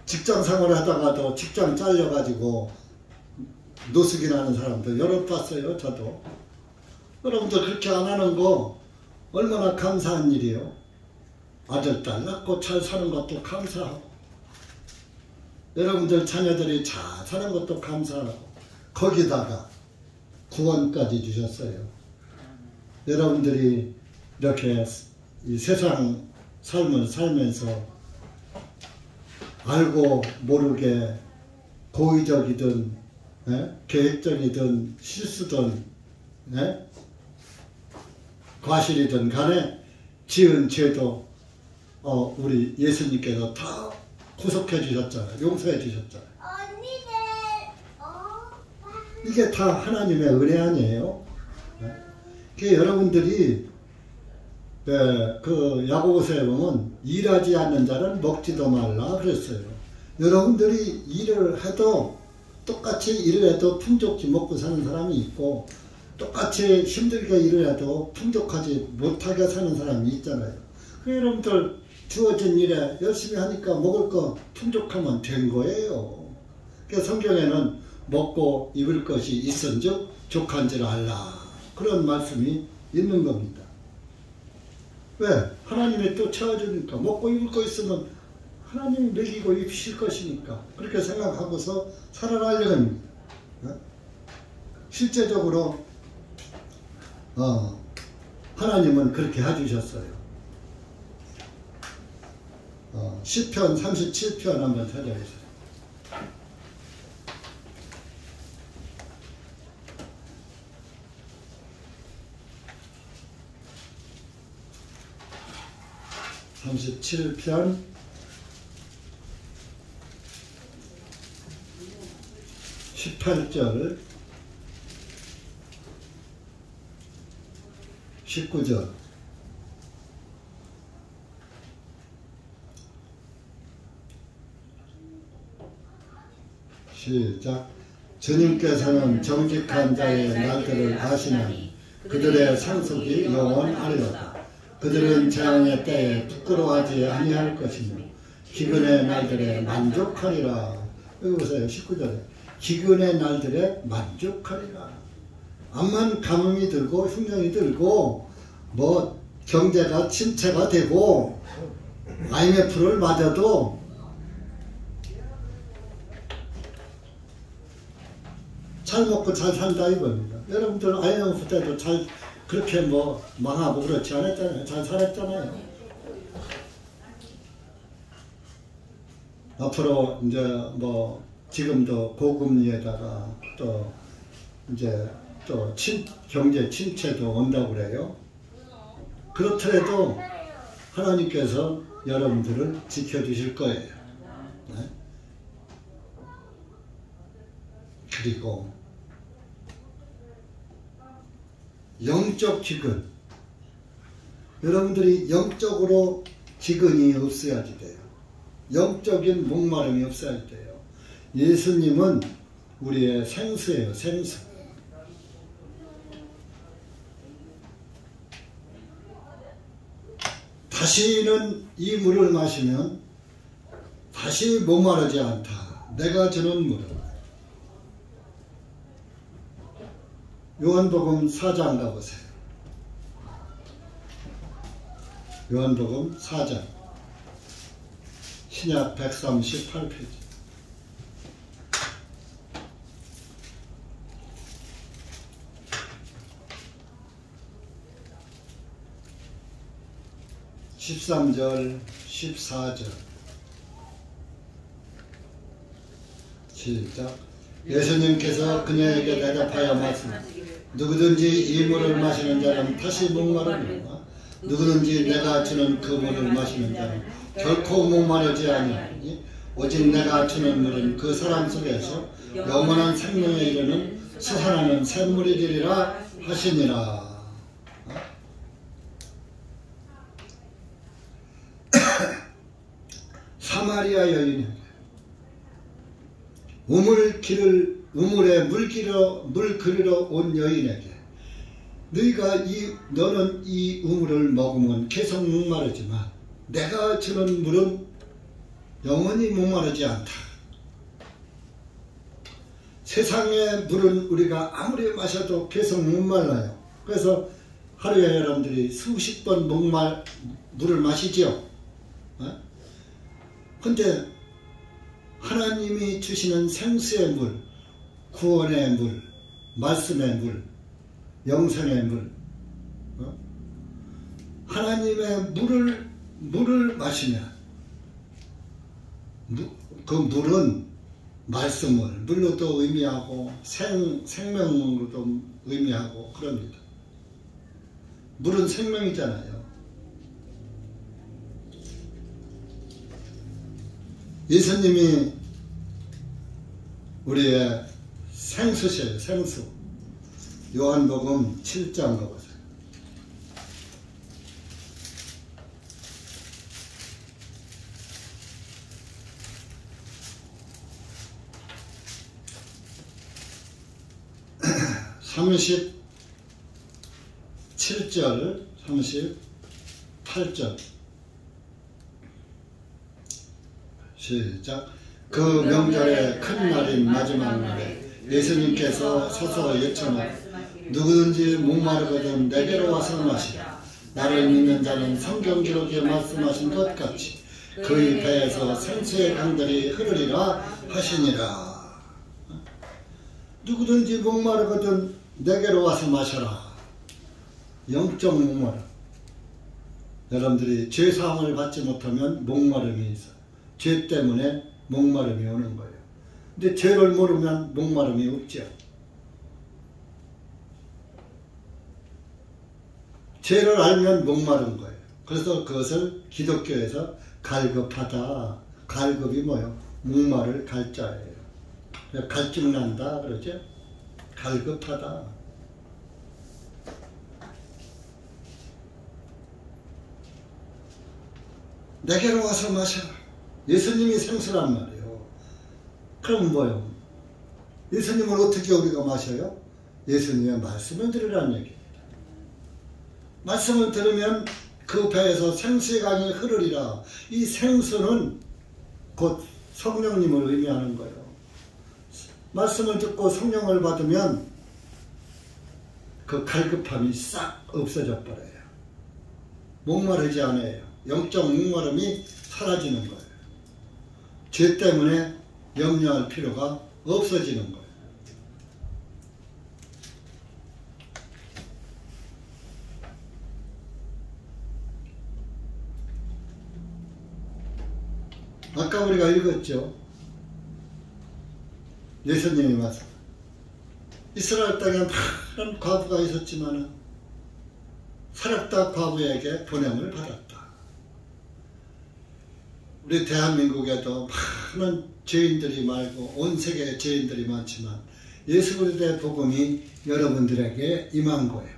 직장 생활을 하다가도 직장 잘려가지고 노숙인 하는 사람도 여러 봤어요. 저도. 여러분들 그렇게 안 하는 거 얼마나 감사한 일이에요. 아들, 딸 낳고 잘 사는 것도 감사하고 여러분들 자녀들이 잘 사는 것도 감사하고 거기다가 구원까지 주셨어요. 여러분들이 이렇게 이 세상 삶을 살면서 알고 모르게 고의적이든 계획적이든 실수든 과실이든 간에 지은 죄도 우리 예수님께서 다 구속해 주셨잖아요. 용서해 주셨잖아요. 이게 다 하나님의 은혜 아니에요? 여러분들이 그 야고보서에 보면 일하지 않는 자는 먹지도 말라 그랬어요. 여러분들이 일을 해도 똑같이 일을 해도 풍족히 먹고 사는 사람이 있고 똑같이 힘들게 일을 해도 풍족하지 못하게 사는 사람이 있잖아요. 여러분들 주어진 일에 열심히 하니까 먹을 거 풍족하면 된 거예요. 그래서 성경에는 먹고 입을 것이 있은즉 족한 줄 알라 그런 말씀이 있는 겁니다. 왜? 하나님이 또 채워주니까 먹고 입을 거 있으면 하나님이 먹이고 입히실 것이니까 그렇게 생각하고서 살아가려고 합니다. 실제적으로 하나님은 그렇게 해주셨어요. 시편 37편 한번 찾아보세요. (37편) 18절 19절 시작. 주님께서는 정직한 자의 날들을 아시나니 그들의 상속이 영원하리로다. 그들은 재앙의 때에 부끄러워하지 아니할 것이며 기근의 날들에 만족하리라. 여기 보세요. 19절에 기근의 날들에 만족하리라. 암만 가뭄이 들고 흉년이 들고 뭐 경제가 침체가 되고 IMF를 맞아도 잘 먹고 잘 산다 이겁니다. 여러분들은 IMF 때도 잘 그렇게 뭐 망하고 그렇지 않았잖아요. 잘 살았잖아요. 앞으로 이제 뭐 지금도 고금리에다가 또 이제 또 경제 침체도 온다고 그래요. 그렇더라도 하나님께서 여러분들을 지켜주실 거예요. 네? 그리고 영적 기근, 여러분들이 영적으로 기근이 없어야지 돼요. 영적인 목마름이 없어야지 돼요. 예수님은 우리의 생수예요. 생수. 다시는 이 물을 마시면 다시 목마르지 않다. 내가 주는 물은. 요한복음 4장 가보세요. 요한복음 4장 신약 138페이지 13절 14절 시작. 예수님께서 그녀에게 대답하여 말씀하시기를 누구든지 이 물을 마시는 자는 다시 목마르리라. 누구든지 내가 주는 그 물을 마시는 자는 결코 목마르지 아니하니 오직 내가 주는 물은 그 사람 속에서 영원한 생명에 이르는 솟아나는 샘물이 되리라 하시니라. 사마리아 여인에게 우물에 물 그리러 온 여인에게 너는 이 우물을 먹으면 계속 목마르지만 내가 주는 물은 영원히 목마르지 않다. 세상의 물은 우리가 아무리 마셔도 계속 목말라요. 그래서 하루에 여러분들이 수십 번 물을 마시죠. 근데 하나님이 주시는 생수의 물, 구원의 물, 말씀의 물, 영생의 물, 하나님의 물을 마시면 그 물은 말씀을 물로도 의미하고 생명으로도 의미하고 그럽니다. 물은 생명이잖아요. 예수님이 우리의 생수실, 생수. 요한복음 7장 가보세요. (37절) 38절 시작. 그 명절의 큰 날인 마지막 날에 예수님께서 서서 여쭤나 누구든지 목마르거든 내게로 와서 마시라. 나를 믿는 자는 성경 기록에 말씀하신 것 같이 그의 배에서 생수의 강들이 흐르리라 하시니라. 누구든지 목마르거든 내게로 와서 마셔라. 영적 목마름. 여러분들이 죄사함을 받지 못하면 목마름이 있어요. 죄 때문에 목마름이 오는 거예요. 근데 죄를 모르면 목마름이 없죠. 죄를 알면 목마른 거예요. 그래서 그것을 기독교에서 갈급하다. 갈급이 뭐예요? 목마를 갈자예요. 갈증난다 그러죠? 갈급하다. 내게로 와서 마셔라. 예수님이 생수란 말이에요. 그럼 뭐예요? 예수님을 어떻게 우리가 마셔요? 예수님의 말씀을 들으라는 얘기입니다. 말씀을 들으면 그 배에서 생수의 강이 흐르리라. 이 생수는 곧 성령님을 의미하는 거예요. 말씀을 듣고 성령을 받으면 그 갈급함이 싹 없어져 버려요. 목마르지 않아요. 영적 목마름이 사라지는 거예요. 죄 때문에 염려할 필요가 없어지는 거예요. 아까 우리가 읽었죠. 예수님이 와서 이스라엘 땅에 많은 과부가 있었지만 사렙다 과부에게 보냄을 받았다. 우리 대한민국에도 많은 죄인들이 많고 온 세계에 죄인들이 많지만 예수 그리스도의 복음이 여러분들에게 임한 거예요.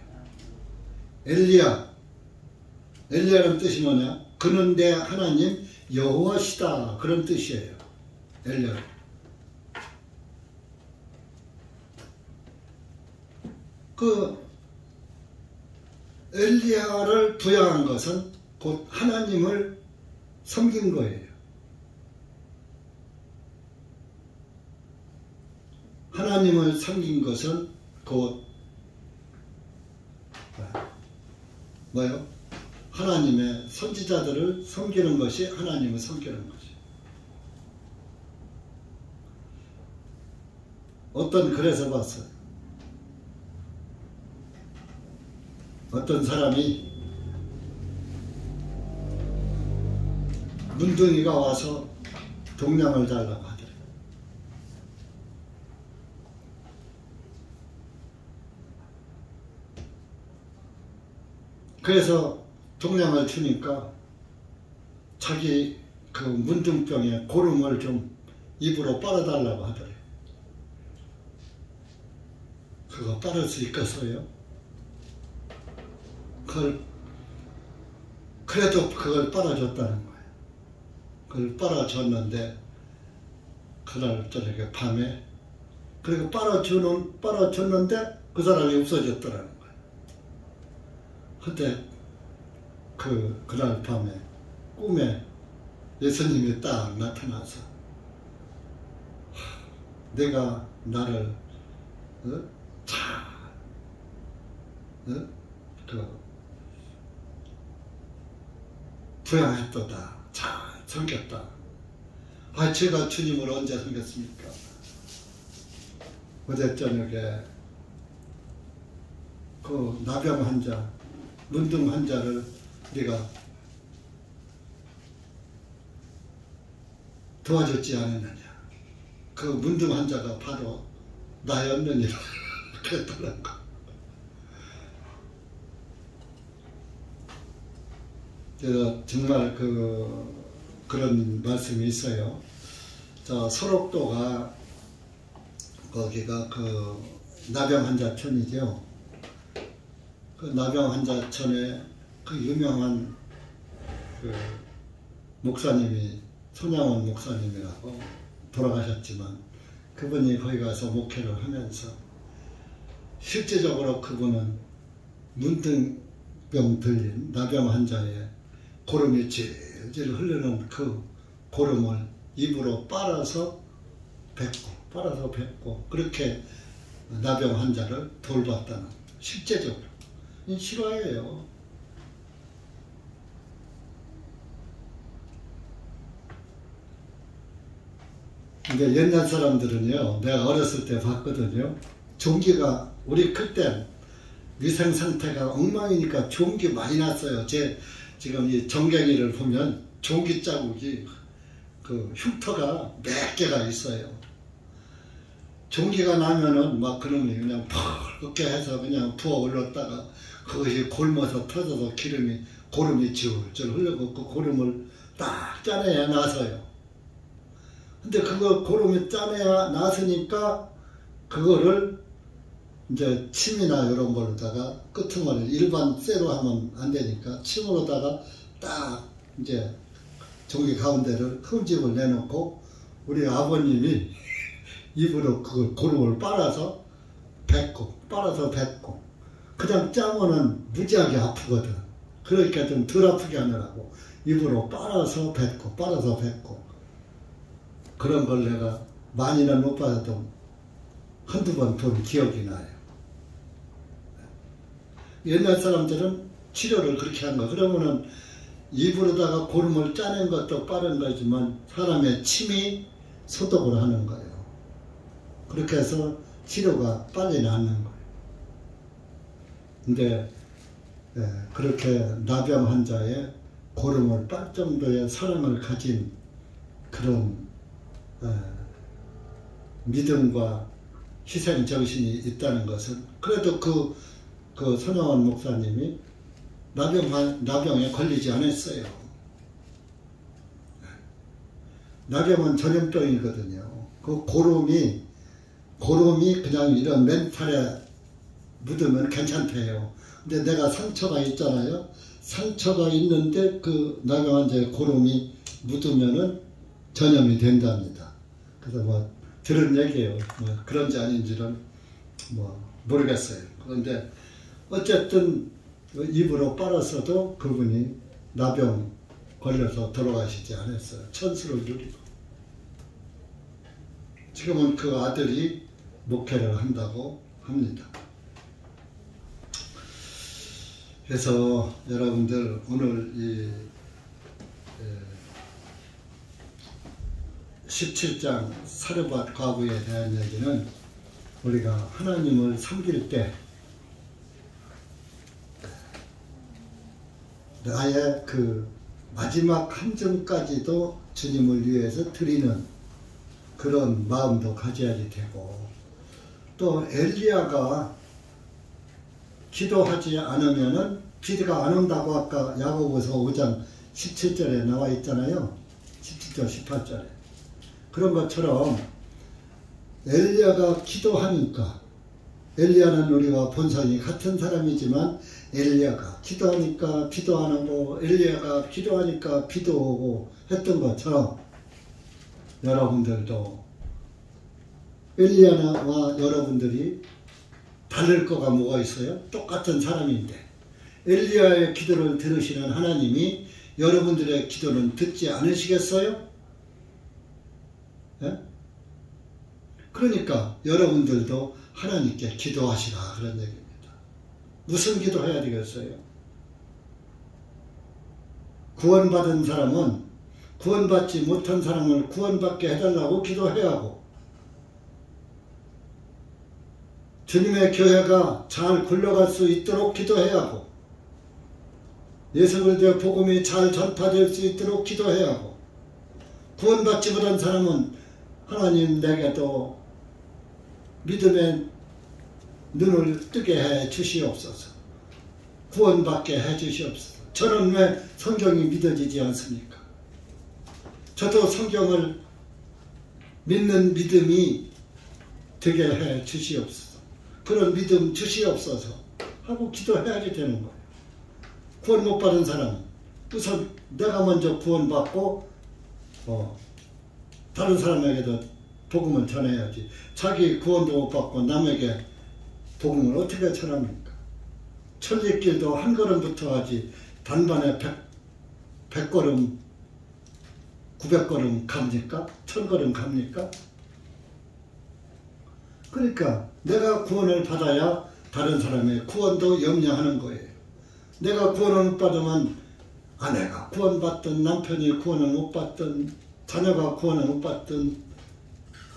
엘리야라는 뜻이 뭐냐? 그는 내 하나님 여호와시다. 그런 뜻이에요. 엘리야. 그 엘리야를 부양한 것은 곧 하나님을 섬긴 거예요. 하나님을 섬긴 것은 곧 뭐요? 하나님의 선지자들을 섬기는 것이 하나님을 섬기는 것이. 어떤 글에서 봤어요. 어떤 사람이 문둥이가 와서 동량을 달라고 하더래요. 그래서 동량을 주니까 자기 그 문둥병에 고름을 좀 입으로 빨아달라고 하더래요. 그거 빨을 수 있겠어요? 그래도 그걸 빨아줬다는 거예요. 그걸 빨아줬는데 그날 저녁에 밤에 그리고 빨아줬는데 그 사람이 없어졌더라는 거예요. 그때 그날 밤에 꿈에 예수님이 딱 나타나서 내가 나를 부양했도다. 잘 섬겼다. 제가 주님을 언제 섬겼습니까? 어제 저녁에 그 나병 환자, 문둥 환자를 우리가 도와줬지 않았느냐. 그 문둥 환자가 바로 나였느니라 그랬더라고. 그래서 정말 그런 말씀이 있어요. 저 설옥도가 거기가 그 나병 환자촌이죠. 그 나병 환자촌에 그 유명한 그 목사님이 손양원 목사님이라고 돌아가셨지만 그분이 거기 가서 목회를 하면서 실제적으로 그분은 문둥병 들린 나병 환자의 고름이 질질 흐르는 그 고름을 입으로 빨아서 뱉고 그렇게 나병 환자를 돌봤다는 실제적으로 이 실화예요. 근데 옛날 사람들은요, 내가 어렸을 때 봤거든요. 종기가 우리 클 땐 위생 상태가 엉망이니까 종기 많이 났어요. 지금 이 정갱이를 보면 종기 자국이 그 흉터가 몇 개가 있어요. 종기가 나면은 막 그놈이 그냥 펄겋게 해서 그냥 부어 올랐다가 그것이 골머서 터져서 고름이 줄줄 흘러고 그 고름을 딱 짜내야 나서요. 근데 그거 고름이 짜내야 나서니까 그거를 이제 침이나 이런 걸로다가 끄트머리 일반 쇠로 하면 안 되니까 침으로다가 딱 이제 종기 가운데를 흠집을 내놓고 우리 아버님이 입으로 그 고름을 빨아서 뱉고 그냥 짜면은 무지하게 아프거든. 그러니까 좀 덜 아프게 하느라고 입으로 빨아서 뱉고 그런 걸 내가 많이는 못 받아도 한두 번 본 기억이 나요. 옛날 사람들은 치료를 그렇게 한 거야. 그러면은 입으로다가 고름을 짜낸 것도 빠른 거지만 사람의 침이 소독을 하는 거예요. 그렇게 해서 치료가 빨리 낫는 거예요. 근데 그렇게 나병 환자의 고름을 빨 정도의 사랑을 가진 그런 믿음과 희생정신이 있다는 것은 그래도 그 손양원 목사님이 나병에 걸리지 않았어요. 나병은 전염병이거든요. 그 고름이 그냥 이런 맨살에 묻으면 괜찮대요. 근데 내가 상처가 있잖아요. 상처가 있는데 그 나병 환자의 고름이 묻으면은 전염이 된답니다. 그래서 뭐 들은 얘기예요. 뭐 그런지 아닌지는 뭐 모르겠어요. 그런데 어쨌든 입으로 빨았어도 그분이 나병 걸려서 돌아가시지 않았어요. 천수를 누리고. 지금은 그 아들이 목회를 한다고 합니다. 그래서 여러분들 오늘 이 17장 사르밧 과부에 대한 얘기는 우리가 하나님을 섬길 때 나의 그 마지막 한 점까지도 주님을 위해서 드리는 그런 마음도 가져야지 되고, 또 엘리야가 기도하지 않으면은 비가 안 온다고 아까 야고보서 5장 17절에 나와 있잖아요. 17절 18절에 그런 것처럼 엘리야가 기도하니까, 엘리야는 우리와 본성이 같은 사람이지만 엘리야가 기도하니까 비도 안 오고 엘리야가 기도하니까 비도 오고 했던 것처럼 여러분들도 엘리야와 여러분들이 다를 거가 뭐가 있어요? 똑같은 사람인데 엘리야의 기도를 들으시는 하나님이 여러분들의 기도는 듣지 않으시겠어요? 예? 그러니까 여러분들도 하나님께 기도하시라 그런 얘기입니다. 무슨 기도해야 되겠어요? 구원받은 사람은 구원받지 못한 사람을 구원받게 해달라고 기도해야 하고, 주님의 교회가 잘 굴러갈 수 있도록 기도해야 하고, 예수 그리스도의 복음이 잘 전파될 수 있도록 기도해야 하고, 구원받지 못한 사람은 하나님 내게도 믿음의 눈을 뜨게 해 주시옵소서. 구원받게 해 주시옵소서. 저는 왜 성경이 믿어지지 않습니까? 저도 성경을 믿는 믿음이 되게 해 주시옵소서. 그런 믿음 주시옵소서 하고 기도해야지 되는 거예요. 구원 못 받은 사람은 우선 내가 먼저 구원받고 다른 사람에게도 복음을 전해야지. 자기 구원도 못 받고 남에게 복음을 어떻게 전합니까? 천리길도 한 걸음부터 하지 단번에 100걸음 900걸음 갑니까? 1000걸음 갑니까? 그러니까 내가 구원을 받아야 다른 사람의 구원도 염려하는 거예요. 내가 구원을 못 받으면 아내가 구원받든 남편이 구원을 못 받든 자녀가 구원을 못 받든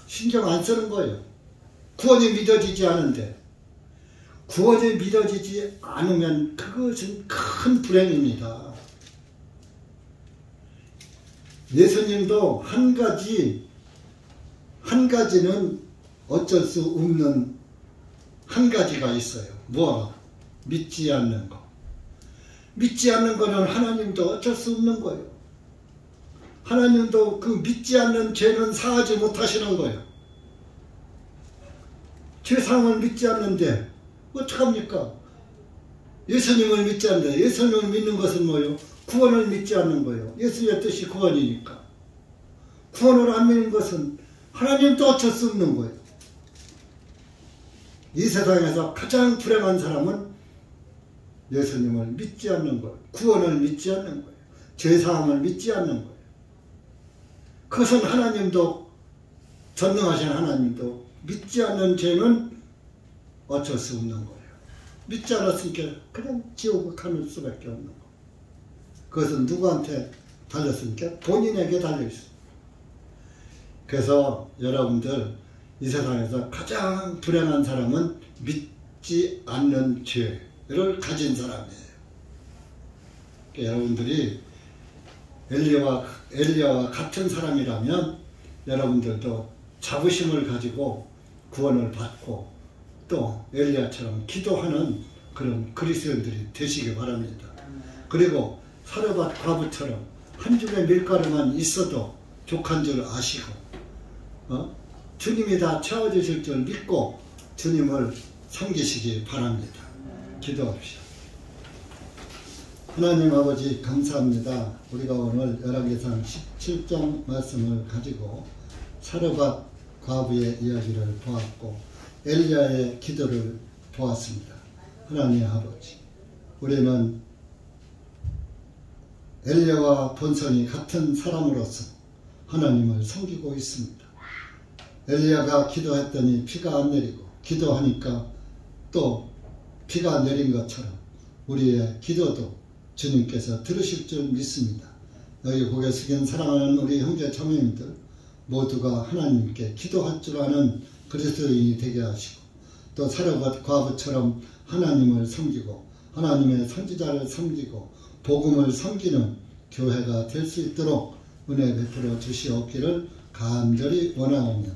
신경 안 쓰는 거예요. 구원이 믿어지지 않은데, 구원이 믿어지지 않으면 그것은 큰 불행입니다. 예수님도 한 가지는 어쩔 수 없는 한 가지가 있어요. 뭐가? 믿지 않는 거. 믿지 않는 거는 하나님도 어쩔 수 없는 거예요. 하나님도 그 믿지 않는 죄는 사하지 못하시는 거예요. 죄사함을 믿지 않는데 어떡합니까? 예수님을 믿지 않는데, 예수님을 믿는 것은 뭐예요? 구원을 믿지 않는 거예요. 예수님의 뜻이 구원이니까. 구원을 안 믿는 것은 하나님도 어쩔 수 없는 거예요. 이 세상에서 가장 불행한 사람은 예수님을 믿지 않는 거예요. 구원을 믿지 않는 거예요. 죄사함을 믿지 않는 거예요. 그것은 하나님도, 전능하신 하나님도 믿지 않는 죄는 어쩔 수 없는 거예요. 믿지 않았으니까 그냥 지옥을 가는 수밖에 없는 거예요. 그것은 누구한테 달렸으니까? 본인에게 달려있어요. 그래서 여러분들, 이 세상에서 가장 불행한 사람은 믿지 않는 죄를 가진 사람이에요. 그러니까 여러분들이 엘리야와 같은 사람이라면 여러분들도 자부심을 가지고 구원을 받고 또 엘리야처럼 기도하는 그런 그리스도인들이 되시기 바랍니다. 그리고 사르밧 과부처럼 한 줌의 밀가루만 있어도 족한 줄 아시고 주님이 다 채워주실 줄 믿고 주님을 섬기시기 바랍니다. 기도합시다. 하나님 아버지 감사합니다. 우리가 오늘 열왕기상 17장 말씀을 가지고 사르밧 과부의 이야기를 보았고 엘리야의 기도를 보았습니다. 하나님 아버지, 우리는 엘리야와 본성이 같은 사람으로서 하나님을 섬기고 있습니다. 엘리야가 기도했더니 비가 안 내리고 기도하니까 또 비가 내린 것처럼 우리의 기도도 주님께서 들으실 줄 믿습니다. 여기 고개 숙인 사랑하는 우리 형제 자매님들 모두가 하나님께 기도할 줄 아는 그리스도인이 되게 하시고 또 사르밧 과부처럼 하나님을 섬기고 하나님의 선지자를 섬기고 복음을 섬기는 교회가 될 수 있도록 은혜 베풀어 주시옵기를 간절히 원하오며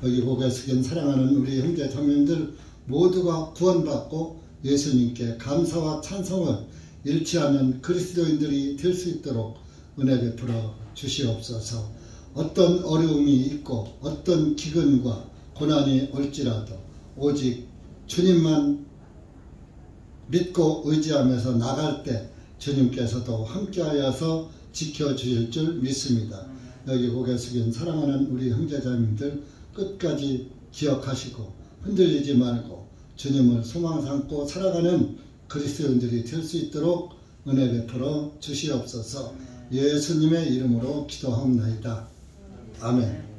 여기 고개 숙인 사랑하는 우리 형제 자매님들 모두가 구원받고 예수님께 감사와 찬송을 잃지 않는 그리스도인들이 될 수 있도록 은혜 베풀어 주시옵소서. 어떤 어려움이 있고 어떤 기근과 고난이 올지라도 오직 주님만 믿고 의지하면서 나갈 때 주님께서도 함께하여서 지켜주실 줄 믿습니다. 여기 고개 숙인 사랑하는 우리 형제자매님들 끝까지 기억하시고 흔들리지 말고 주님을 소망 삼고 살아가는 그리스도인들이 될 수 있도록 은혜 베풀어 주시옵소서. 예수님의 이름으로 기도하옵나이다. 아멘.